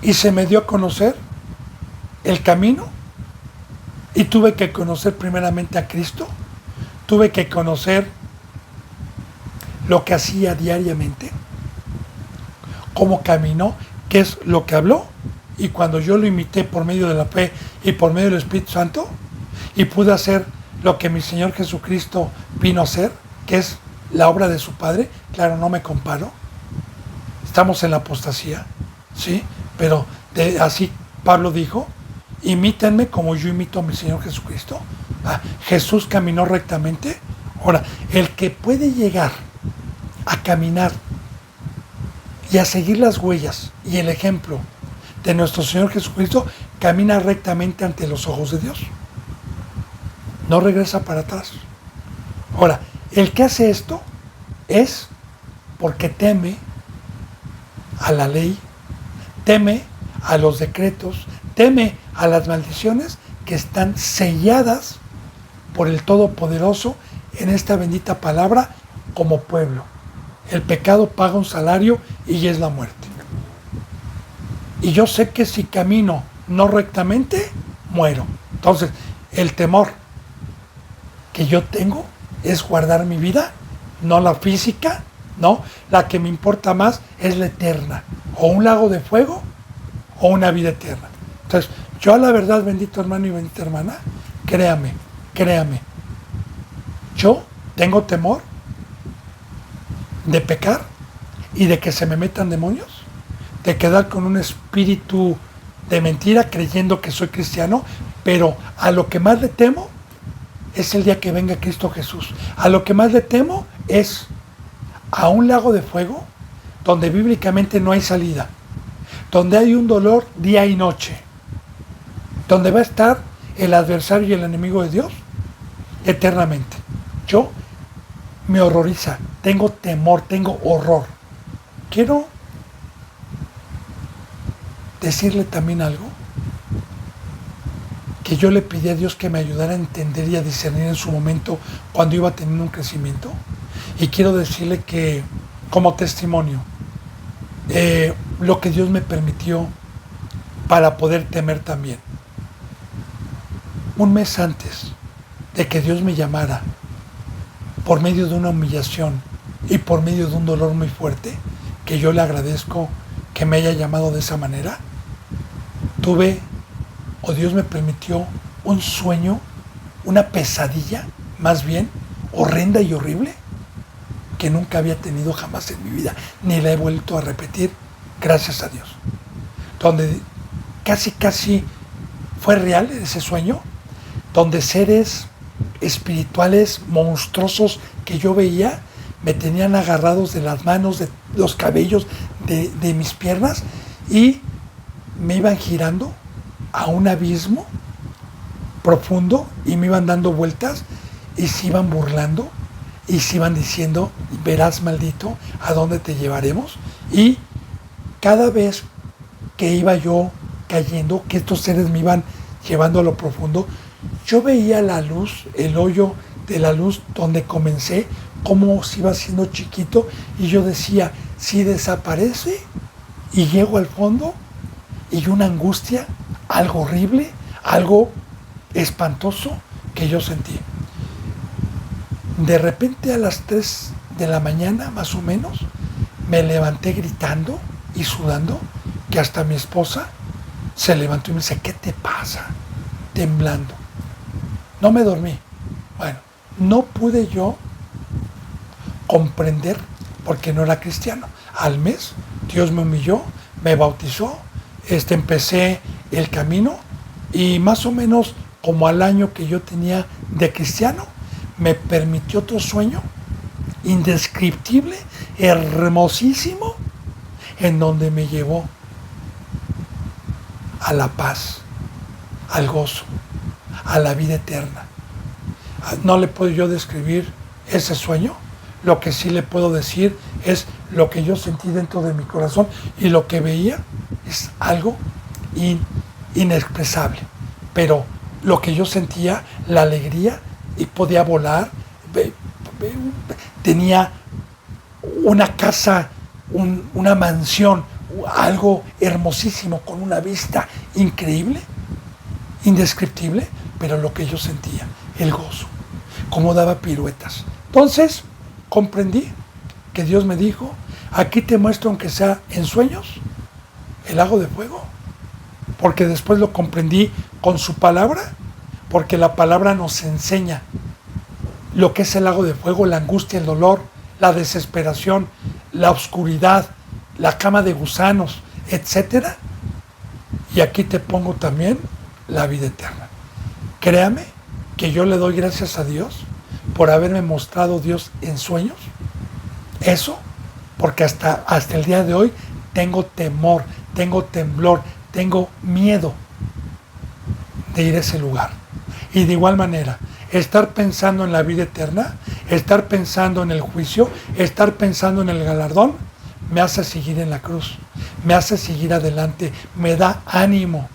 Speaker 1: y se me dio a conocer el camino, y tuve que conocer primeramente a Cristo, tuve que conocer lo que hacía diariamente, cómo caminó, qué es lo que habló, y cuando yo lo imité por medio de la fe y por medio del Espíritu Santo, y pude hacer lo que mi Señor Jesucristo vino a hacer, que es la obra de su Padre. Claro, no me comparo, estamos en la apostasía, ¿sí? Pero así Pablo dijo, imítenme como yo imito a mi Señor Jesucristo. Jesús caminó rectamente. Ahora, el que puede llegar a caminar y a seguir las huellas y el ejemplo de nuestro Señor Jesucristo, camina rectamente ante los ojos de Dios. No regresa para atrás. Ahora, el que hace esto es porque teme a la ley, teme a los decretos, teme a las maldiciones que están selladas por el Todopoderoso en esta bendita palabra como pueblo. El pecado paga un salario y es la muerte. Y yo sé que si camino no rectamente, muero. Entonces, el temor que yo tengo es guardar mi vida, no la física, no. La que me importa más es la eterna. O un lago de fuego o una vida eterna. Entonces, yo a la verdad, bendito hermano y bendita hermana, créame, yo tengo temor de pecar y de que se me metan demonios, de quedar con un espíritu de mentira creyendo que soy cristiano, pero a lo que más le temo es el día que venga Cristo Jesús. A lo que más le temo es a un lago de fuego donde bíblicamente no hay salida, donde hay un dolor día y noche, donde va a estar el adversario y el enemigo de Dios eternamente. Yo me horroriza, tengo temor, tengo horror. Quiero decirle también algo que yo le pedí a Dios que me ayudara a entender y a discernir en su momento cuando iba teniendo un crecimiento. Y quiero decirle que, como testimonio, lo que Dios me permitió para poder temer también. Un mes antes de que Dios me llamara, por medio de una humillación y por medio de un dolor muy fuerte, que yo le agradezco que me haya llamado de esa manera, Dios me permitió un sueño, una pesadilla, más bien, horrenda y horrible, que nunca había tenido jamás en mi vida, ni la he vuelto a repetir, gracias a Dios. Donde casi fue real ese sueño, donde seres espirituales monstruosos que yo veía me tenían agarrados de las manos, de los cabellos, de mis piernas, y me iban girando a un abismo profundo y me iban dando vueltas y se iban burlando y se iban diciendo, verás maldito, ¿a dónde te llevaremos? Y cada vez que iba yo cayendo, que estos seres me iban llevando a lo profundo, yo veía la luz, el hoyo de la luz donde comencé, cómo se iba haciendo chiquito, y yo decía, si desaparece y llego al fondo, y una angustia, algo horrible, algo espantoso que yo sentí. De repente a las 3 de la mañana, más o menos, me levanté gritando y sudando, que hasta mi esposa se levantó y me dice, ¿qué te pasa? Temblando. No me dormí. Bueno, no pude yo comprender porque no era cristiano. Al mes, Dios me humilló, me bautizó, empecé el camino y más o menos como al año que yo tenía de cristiano, me permitió otro sueño indescriptible, hermosísimo, en donde me llevó a la paz, al gozo, a la vida eterna. No le puedo yo describir ese sueño. Lo que sí le puedo decir es lo que yo sentí dentro de mi corazón, y lo que veía es algo inexpresable. Pero lo que yo sentía, la alegría, y podía volar, tenía una casa, una mansión, algo hermosísimo, con una vista increíble, indescriptible, pero lo que yo sentía, el gozo, cómo daba piruetas. Entonces comprendí que Dios me dijo: aquí te muestro, aunque sea en sueños, el lago de fuego. Porque después lo comprendí con su palabra, porque la palabra nos enseña lo que es el lago de fuego, la angustia, el dolor, la desesperación, la oscuridad, la cama de gusanos, etcétera. Y aquí te pongo también la vida eterna. Créame que yo le doy gracias a Dios por haberme mostrado Dios en sueños. Eso, porque hasta el día de hoy tengo temor, tengo temblor, tengo miedo de ir a ese lugar. Y de igual manera, estar pensando en la vida eterna, estar pensando en el juicio, estar pensando en el galardón, me hace seguir en la cruz, me hace seguir adelante, me da ánimo.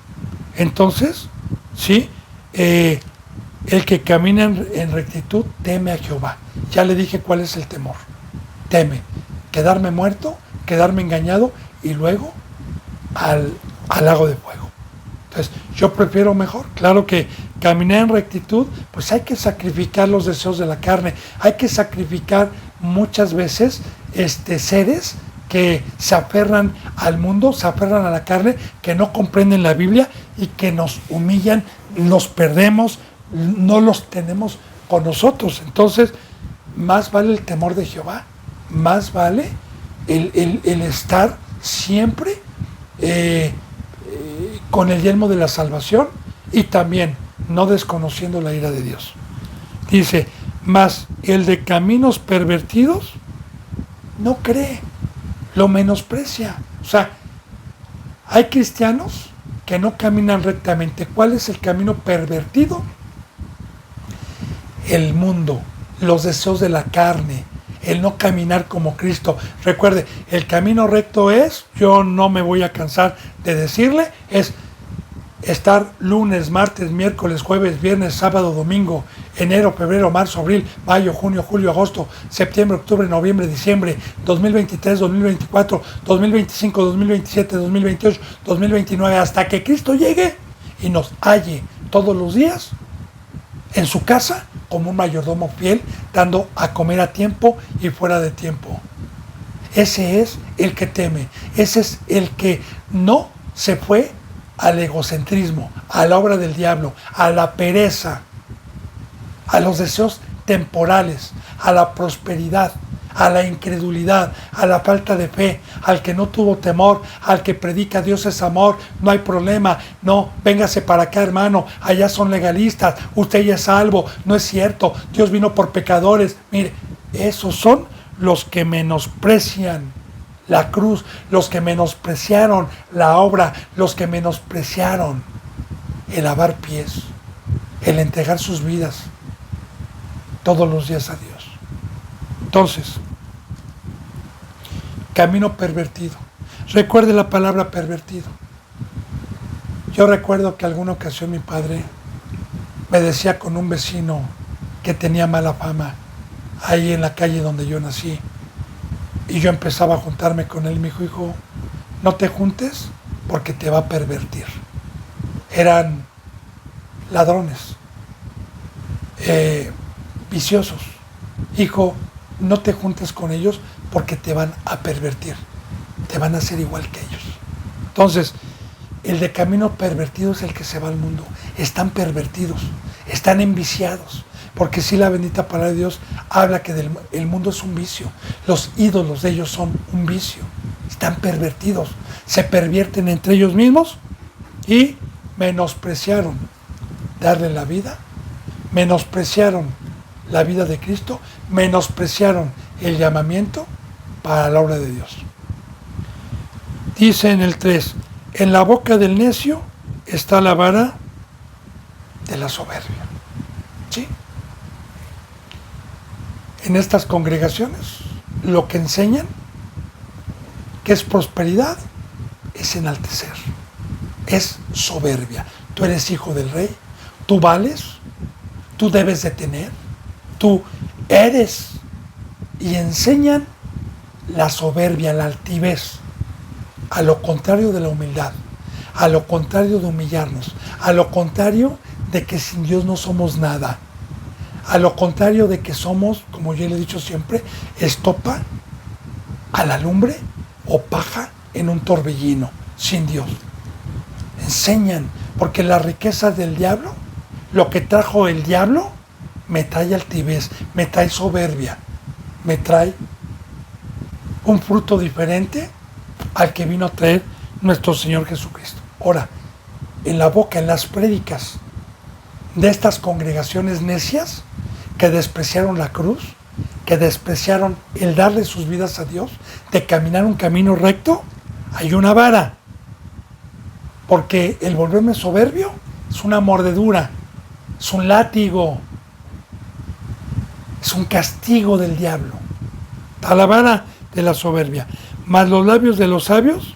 Speaker 1: Entonces, sí, el que camina en rectitud teme a Jehová. Ya le dije cuál es el temor. Teme quedarme muerto, quedarme engañado y luego al lago de fuego. Entonces, yo prefiero mejor. Claro que caminar en rectitud, pues hay que sacrificar los deseos de la carne, hay que sacrificar muchas veces seres que se aferran al mundo, se aferran a la carne, que no comprenden la Biblia y que nos humillan, nos perdemos, no los tenemos con nosotros. Entonces, más vale el temor de Jehová, más vale el estar siempre con el yelmo de la salvación, y también no desconociendo la ira de Dios. Dice: mas el de caminos pervertidos no cree, lo menosprecia. O sea, hay cristianos que no caminan rectamente. ¿Cuál es el camino pervertido? El mundo, los deseos de la carne, el no caminar como Cristo. Recuerde, el camino recto es, yo no me voy a cansar de decirle, es estar lunes, martes, miércoles, jueves, viernes, sábado, domingo, enero, febrero, marzo, abril, mayo, junio, julio, agosto, septiembre, octubre, noviembre, diciembre, 2023, 2024, 2025, 2027, 2028, 2029, hasta que Cristo llegue y nos halle todos los días en su casa como un mayordomo fiel, dando a comer a tiempo y fuera de tiempo. Ese es el que teme, ese es el que no se fue al egocentrismo, a la obra del diablo, a la pereza, a los deseos temporales, a la prosperidad, a la incredulidad, a la falta de fe, al que no tuvo temor, al que predica Dios es amor, no hay problema, no, véngase para acá, hermano, allá son legalistas, usted ya es salvo, no es cierto, Dios vino por pecadores. Mire, esos son los que menosprecian la cruz, los que menospreciaron la obra, los que menospreciaron el lavar pies, el entregar sus vidas todos los días a Dios. Entonces, camino pervertido. Recuerde la palabra pervertido. Yo recuerdo que alguna ocasión mi padre me decía con un vecino que tenía mala fama ahí en la calle donde yo nací, y yo empezaba a juntarme con él. Me dijo: hijo, no te juntes porque te va a pervertir. Eran ladrones, viciosos. Hijo, no te juntes con ellos porque te van a pervertir, te van a hacer igual que ellos. Entonces, el de camino pervertido es el que se va al mundo. Están pervertidos, están enviciados. Porque si la bendita palabra de Dios habla que el mundo es un vicio. Los ídolos de ellos son un vicio. Están pervertidos. Se pervierten entre ellos mismos y menospreciaron darle la vida. Menospreciaron la vida de Cristo. Menospreciaron el llamamiento para la obra de Dios. Dice en el 3, en la boca del necio está la vara de la soberbia. ¿Sí? En estas congregaciones lo que enseñan que es prosperidad es enaltecer, es soberbia. Tú eres hijo del rey, tú vales, tú debes de tener, tú eres, y enseñan la soberbia, la altivez, a lo contrario de la humildad, a lo contrario de humillarnos, a lo contrario de que sin Dios no somos nada, a lo contrario de que somos, como yo le he dicho siempre, estopa a la lumbre o paja en un torbellino, sin Dios. Enseñan, porque las riquezas del diablo, lo que trajo el diablo, me trae altivez, me trae soberbia, me trae un fruto diferente al que vino a traer nuestro Señor Jesucristo. Ahora, en la boca, en las prédicas de estas congregaciones necias que despreciaron la cruz, que despreciaron el darle sus vidas a Dios, de caminar un camino recto, hay una vara. Porque el volverme soberbio es una mordedura, es un látigo, es un castigo del diablo. A la vara de la soberbia. Mas los labios de los sabios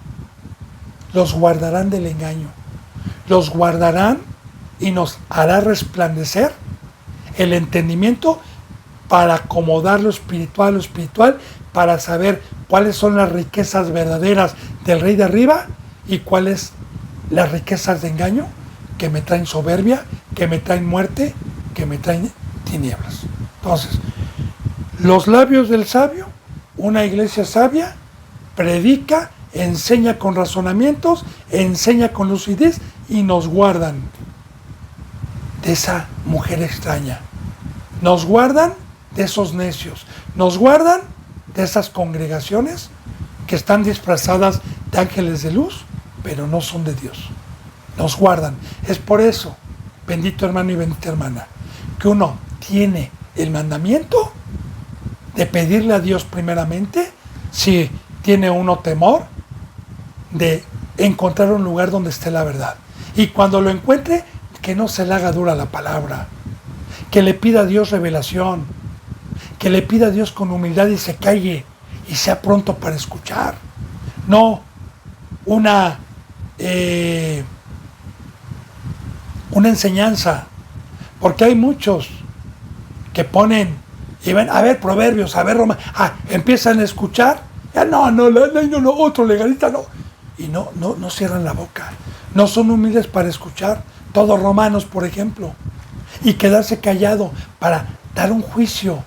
Speaker 1: los guardarán del engaño. Los guardarán y nos hará resplandecer el entendimiento para acomodar lo espiritual, para saber cuáles son las riquezas verdaderas del Rey de arriba y cuáles las riquezas de engaño que me traen soberbia, que me traen muerte, que me traen tinieblas. Entonces, los labios del sabio, una iglesia sabia, predica, enseña con razonamientos, enseña con lucidez y nos guardan de esa mujer extraña. Nos guardan de esos necios. Nos guardan de esas congregaciones que están disfrazadas de ángeles de luz, pero no son de Dios. Nos guardan. Es por eso, bendito hermano y bendita hermana, que uno tiene el mandamiento de pedirle a Dios primeramente, si tiene uno temor, de encontrar un lugar donde esté la verdad. Y cuando lo encuentre, que no se le haga dura la palabra, que le pida a Dios revelación, que le pida a Dios con humildad y se calle y sea pronto para escuchar. No una enseñanza, porque hay muchos que ponen y ven, a ver Proverbios, a ver Roma, empiezan a escuchar, ya no, otro legalista no, y no cierran la boca, no son humildes para escuchar, todos Romanos por ejemplo, y quedarse callado para dar un juicio,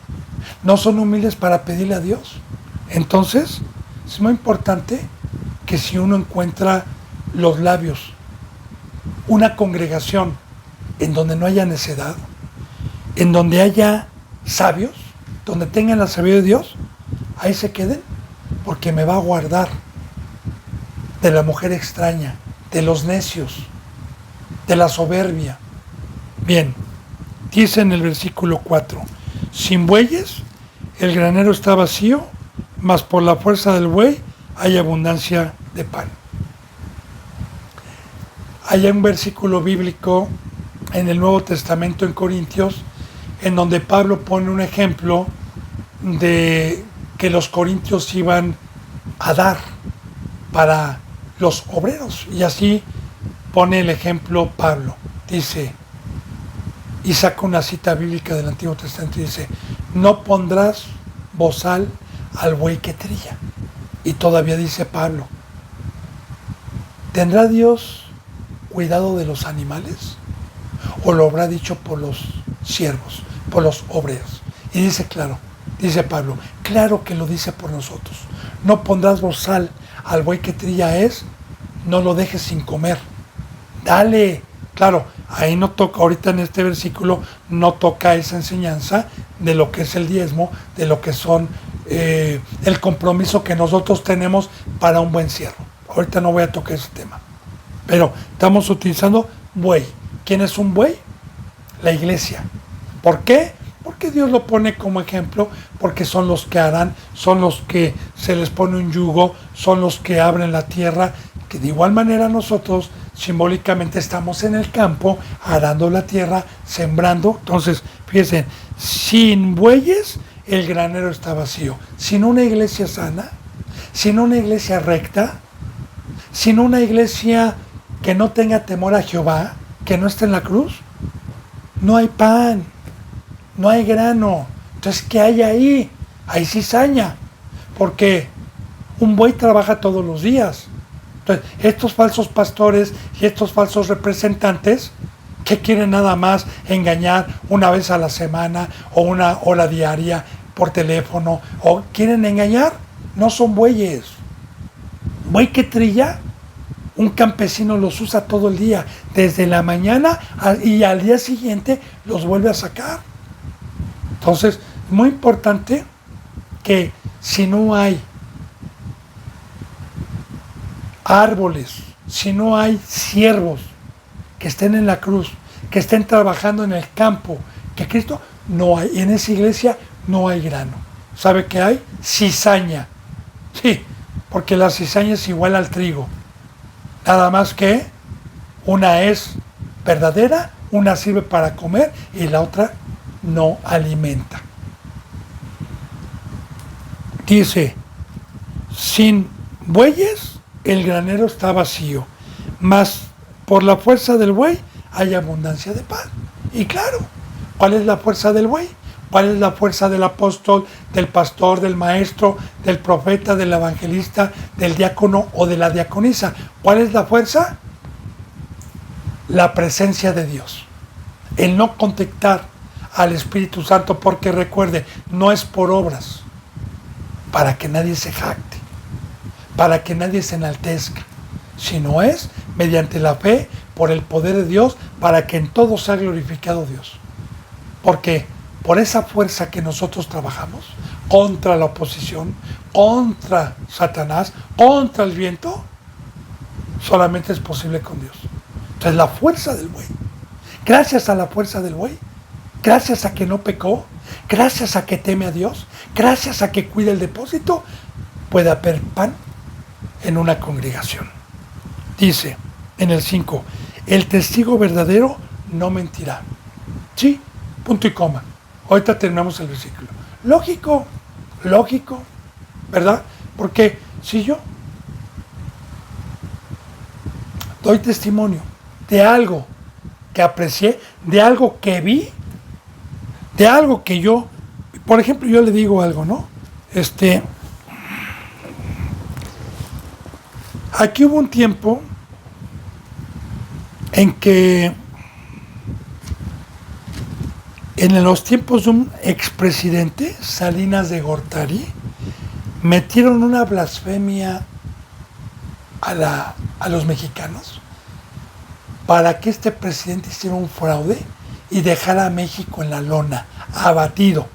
Speaker 1: no son humildes para pedirle a Dios. Entonces es muy importante que si uno encuentra los labios, una congregación en donde no haya necedad, en donde haya sabios, donde tengan la sabiduría de Dios, ahí se queden, porque me va a guardar de la mujer extraña, de los necios, de la soberbia. Bien, dice en el versículo 4, sin bueyes el granero está vacío, mas por la fuerza del buey hay abundancia de pan. Hay un versículo bíblico en el Nuevo Testamento en Corintios, en donde Pablo pone un ejemplo de que los corintios iban a dar para los obreros. Y así pone el ejemplo Pablo. Dice, y saca una cita bíblica del Antiguo Testamento y dice, no pondrás bozal al buey que trilla. Y todavía dice Pablo, ¿tendrá Dios cuidado de los animales? ¿O lo habrá dicho por los siervos, por los obreros? Y dice claro, dice Pablo, claro que lo dice por nosotros. No pondrás bozal al buey que trilla es, no lo dejes sin comer. Dale Claro, ahí no toca, ahorita en este versículo no toca esa enseñanza de lo que es el diezmo, de lo que son el compromiso que nosotros tenemos para un buen cierre. Ahorita no voy a tocar ese tema. Pero estamos utilizando buey. ¿Quién es un buey? La iglesia. ¿Por qué? Porque Dios lo pone como ejemplo, porque son los que harán, son los que se les pone un yugo, son los que abren la tierra, que de igual manera nosotros simbólicamente estamos en el campo, arando la tierra, sembrando. Entonces, fíjense, sin bueyes el granero está vacío. Sin una iglesia sana, sin una iglesia recta, sin una iglesia que no tenga temor a Jehová, que no esté en la cruz, no hay pan, no hay grano. Entonces, ¿qué hay ahí? Hay cizaña, porque un buey trabaja todos los días. Entonces, estos falsos pastores y estos falsos representantes que quieren nada más engañar una vez a la semana o una hora diaria por teléfono, o quieren engañar, no son bueyes. Buey que trilla, un campesino los usa todo el día, desde la mañana y al día siguiente los vuelve a sacar. Entonces, muy importante que si no hay árboles, si no hay siervos que estén en la cruz, que estén trabajando en el campo, que Cristo no hay, y en esa iglesia no hay grano. ¿Sabe qué hay? Cizaña. Sí, porque la cizaña es igual al trigo. Nada más que una es verdadera, una sirve para comer y la otra no alimenta. Dice, sin bueyes el granero está vacío, mas por la fuerza del buey hay abundancia de pan. Y claro, ¿cuál es la fuerza del buey? ¿Cuál es la fuerza del apóstol, del pastor, del maestro, del profeta, del evangelista, del diácono o de la diaconisa? ¿Cuál es la fuerza? La presencia de Dios. El no contactar al Espíritu Santo, porque recuerde, no es por obras, para que nadie se jacte, para que nadie se enaltezca, sino es mediante la fe, por el poder de Dios, para que en todo sea glorificado Dios. Porque por esa fuerza que nosotros trabajamos contra la oposición, contra Satanás, contra el viento, solamente es posible con Dios. Entonces la fuerza del buey, gracias a la fuerza del buey, gracias a que no pecó, gracias a que teme a Dios, gracias a que cuida el depósito, puede haber pan en una congregación. Dice en el 5, el testigo verdadero no mentirá. Sí, punto y coma. Ahorita terminamos el versículo. Lógico, ¿verdad? Porque si yo doy testimonio de algo que aprecié, de algo que vi, de algo que yo, por ejemplo, yo le digo algo, ¿no? Aquí hubo un tiempo en que en los tiempos de un expresidente, Salinas de Gortari, metieron una blasfemia a los mexicanos para que este presidente hiciera un fraude y dejara a México en la lona, abatido.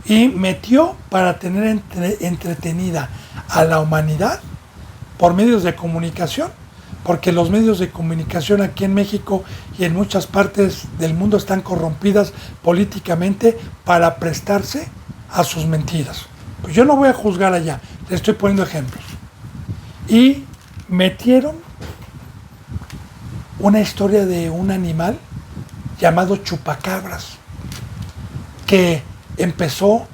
Speaker 1: Y metió para tener entretenida a la humanidad por medios de comunicación, porque los medios de comunicación aquí en México y en muchas partes del mundo están corrompidas políticamente para prestarse a sus mentiras. Pues yo no voy a juzgar allá, le estoy poniendo ejemplos. Y metieron una historia de un animal llamado chupacabras, que empezó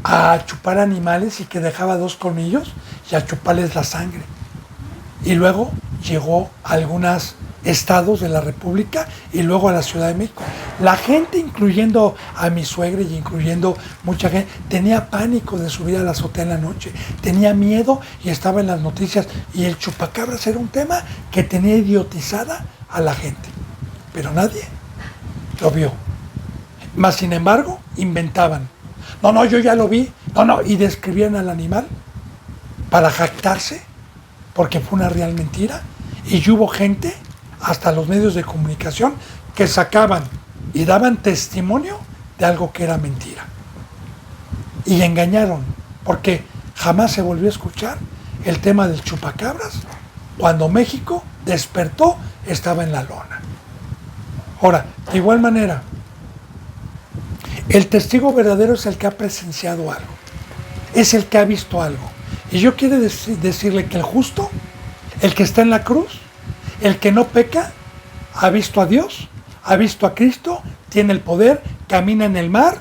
Speaker 1: a chupar animales y que dejaba 2 colmillos y a chuparles la sangre. Y luego llegó a algunos estados de la República y luego a la Ciudad de México. La gente, incluyendo a mi suegra y incluyendo mucha gente, tenía pánico de subir a la azotea en la noche, tenía miedo y estaba en las noticias. Y el chupacabras era un tema que tenía idiotizada a la gente, pero nadie lo vio. Mas, sin embargo, inventaban. No, yo ya lo vi. No, y describían al animal para jactarse, porque fue una real mentira. Y hubo gente hasta los medios de comunicación que sacaban y daban testimonio de algo que era mentira. Y engañaron, porque jamás se volvió a escuchar el tema del chupacabras. Cuando México despertó, estaba en la lona. Ahora, de igual manera, el testigo verdadero es el que ha presenciado algo, es el que ha visto algo. Y yo quiero decirle que el justo, el que está en la cruz, el que no peca, ha visto a Dios, ha visto a Cristo, tiene el poder, camina en el mar,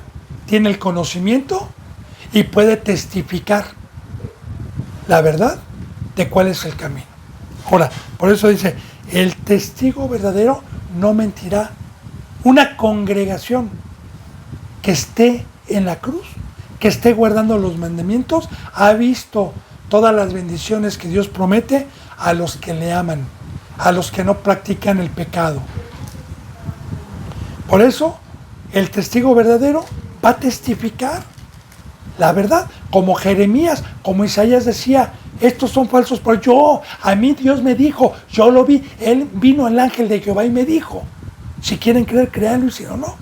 Speaker 1: tiene el conocimiento y puede testificar la verdad de cuál es el camino. Ahora, por eso dice, el testigo verdadero no mentirá. Una congregación que esté en la cruz, que esté guardando los mandamientos, ha visto todas las bendiciones que Dios promete a los que le aman, a los que no practican el pecado. Por eso, el testigo verdadero va a testificar la verdad, como Jeremías, como Isaías decía, estos son falsos, pero a mí Dios me dijo, yo lo vi, vino el ángel de Jehová y me dijo. Si quieren creer, créanlo, y si no, no.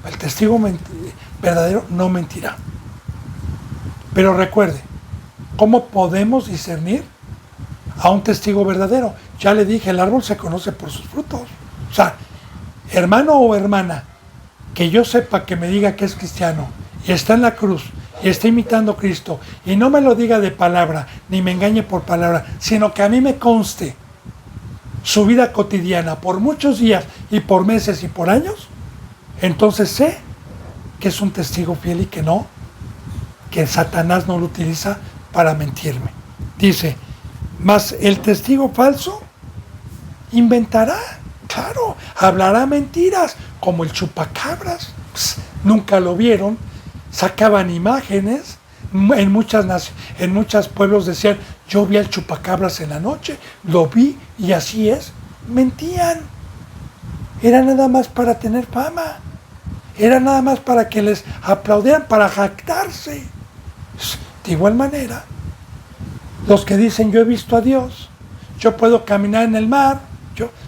Speaker 1: El testigo verdadero no mentirá. Pero recuerde, ¿cómo podemos discernir a un testigo verdadero? Ya le dije, el árbol se conoce por sus frutos. O sea, hermano o hermana, que yo sepa que me diga que es cristiano y está en la cruz y está imitando a Cristo y no me lo diga de palabra, ni me engañe por palabra, sino que a mí me conste su vida cotidiana por muchos días y por meses y por años, entonces sé que es un testigo fiel y que Satanás no lo utiliza para mentirme. Dice, mas el testigo falso inventará, claro, hablará mentiras, como el chupacabras. Nunca lo vieron, sacaban imágenes, en muchos pueblos decían, yo vi al chupacabras en la noche, lo vi y así es. Mentían. Era nada más para tener fama. Era nada más para que les aplaudieran, para jactarse. De igual manera, los que dicen yo he visto a Dios, yo puedo caminar en el mar,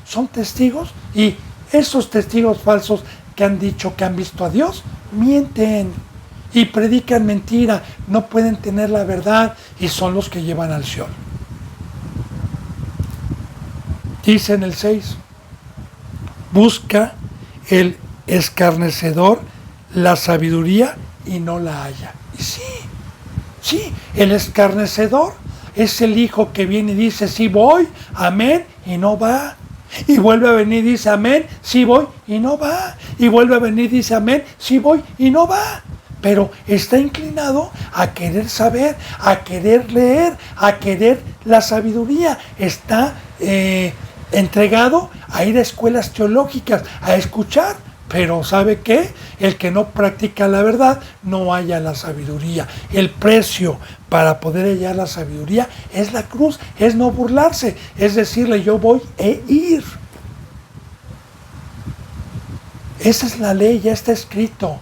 Speaker 1: son testigos, y esos testigos falsos que han dicho que han visto a Dios, mienten y predican mentira, no pueden tener la verdad y son los que llevan al Seol. Dice en el 6, busca el escarnecedor la sabiduría y no la halla. Y sí, el escarnecedor es el hijo que viene y dice, sí voy, amén, y no va. Y vuelve a venir y dice, amén, sí voy, y no va. Y vuelve a venir y dice, amén, sí voy, y no va. Pero está inclinado a querer saber, a querer leer, a querer la sabiduría. Está entregado a ir a escuelas teológicas, a escuchar. Pero ¿sabe qué? El que no practica la verdad no halla la sabiduría. El precio para poder hallar la sabiduría es la cruz, es no burlarse, es decirle yo voy a ir. Esa es la ley, ya está escrito.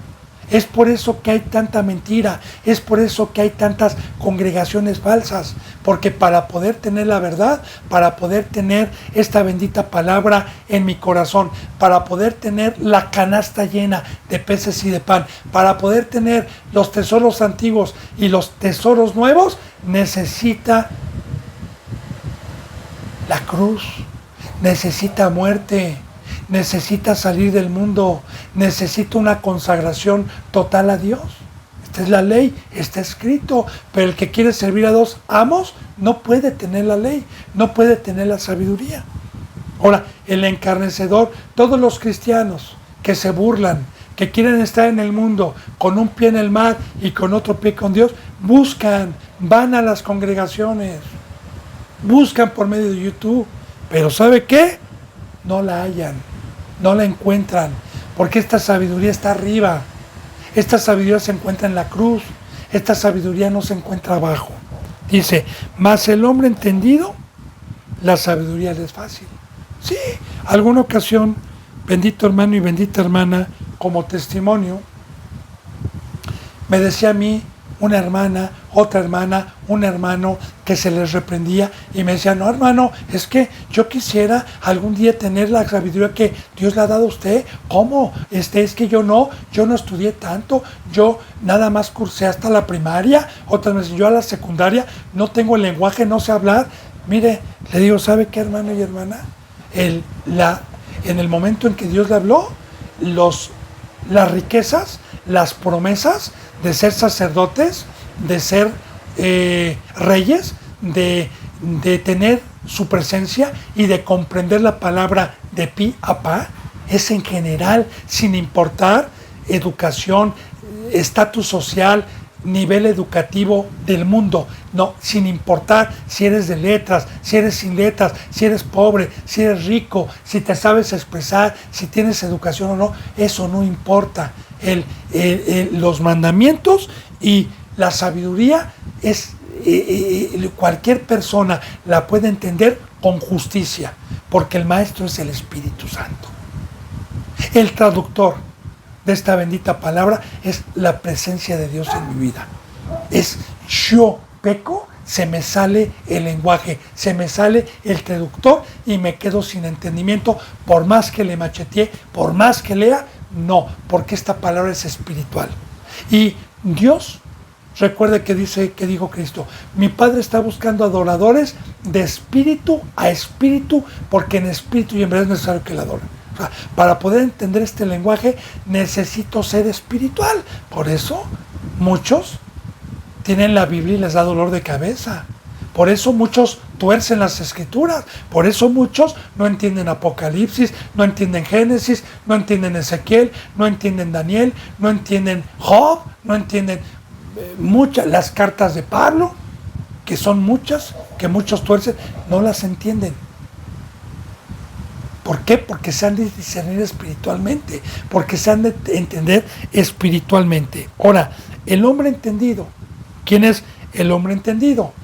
Speaker 1: Es por eso que hay tanta mentira, es por eso que hay tantas congregaciones falsas, porque para poder tener la verdad, para poder tener esta bendita palabra en mi corazón, para poder tener la canasta llena de peces y de pan, para poder tener los tesoros antiguos y los tesoros nuevos, necesita la cruz, necesita muerte. Necesita salir del mundo, necesita una consagración total a Dios. Esta es la ley, está escrito, pero el que quiere servir a dos amos no puede tener la ley, no puede tener la sabiduría. Ahora, el encarnecedor, todos los cristianos que se burlan, que quieren estar en el mundo con un pie en el mar y con otro pie con Dios, van a las congregaciones, buscan por medio de YouTube, pero ¿sabe qué? No la hallan. No la encuentran, porque esta sabiduría está arriba. Esta sabiduría se encuentra en la cruz. Esta sabiduría no se encuentra abajo. Dice, mas el hombre entendido, la sabiduría le es fácil. Sí, alguna ocasión, bendito hermano y bendita hermana, como testimonio, me decía a mí una hermana, otra hermana, un hermano que se les reprendía y me decía, no hermano, es que yo quisiera algún día tener la sabiduría que Dios le ha dado a usted. ¿Cómo? Es que yo no estudié tanto, yo nada más cursé hasta la primaria, otras veces yo a la secundaria no tengo el lenguaje, no sé hablar. Mire, le digo, ¿sabe qué, hermano y hermana? En el momento en que Dios le habló, las riquezas, las promesas de ser sacerdotes, de ser reyes, de tener su presencia y de comprender la palabra de pi a pa, es en general, sin importar educación, estatus social, nivel educativo del mundo, no, sin importar si eres de letras, si eres sin letras, si eres pobre, si eres rico, si te sabes expresar, si tienes educación o no, eso no importa. Los mandamientos y la sabiduría es cualquier persona la puede entender con justicia, porque el maestro es el Espíritu Santo. El traductor de esta bendita palabra es la presencia de Dios en mi vida. Es yo peco, se me sale el lenguaje, se me sale el traductor y me quedo sin entendimiento, por más que le macheteé, por más que lea, no, porque esta palabra es espiritual. Y Dios, recuerde que dijo Cristo, mi Padre está buscando adoradores de espíritu a espíritu, porque en espíritu y en verdad es necesario que le adoren. Para poder entender este lenguaje necesito ser espiritual. Por eso muchos tienen la Biblia y les da dolor de cabeza. Por eso muchos tuercen las escrituras. Por eso muchos no entienden Apocalipsis, no entienden Génesis, no entienden Ezequiel, no entienden Daniel, no entienden Job, no entienden muchas las cartas de Pablo, que son muchas, que muchos tuercen, no las entienden. ¿Por qué? Porque se han de discernir espiritualmente, porque se han de entender espiritualmente. Ahora, el hombre entendido, ¿quién es el hombre entendido?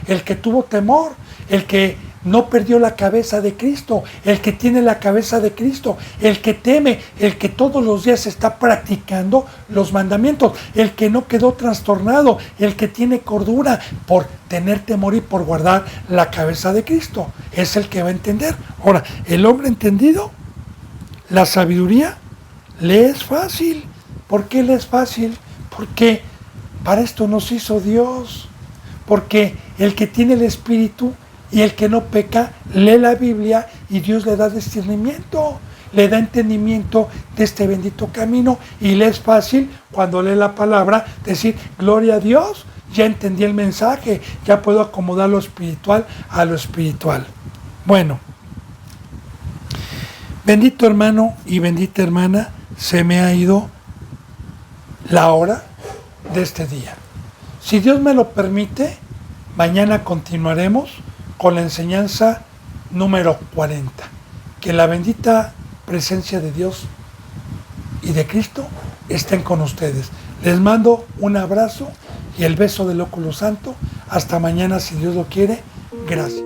Speaker 1: El que tuvo temor, el que no perdió la cabeza de Cristo, el que tiene la cabeza de Cristo, el que teme, el que todos los días está practicando los mandamientos, el que no quedó trastornado, el que tiene cordura por tener temor y por guardar la cabeza de Cristo, es el que va a entender. Ahora, el hombre entendido, la sabiduría, le es fácil. ¿Por qué le es fácil? Porque para esto nos hizo Dios. Porque el que tiene el Espíritu y el que no peca, lee la Biblia y Dios le da discernimiento, le da entendimiento de este bendito camino y le es fácil cuando lee la palabra decir, gloria a Dios, ya entendí el mensaje, ya puedo acomodar lo espiritual a lo espiritual. Bueno, bendito hermano y bendita hermana, se me ha ido la hora de este día. Si Dios me lo permite, mañana continuaremos con la enseñanza número 40. Que la bendita presencia de Dios y de Cristo estén con ustedes. Les mando un abrazo y el beso del óculo santo. Hasta mañana, si Dios lo quiere. Gracias.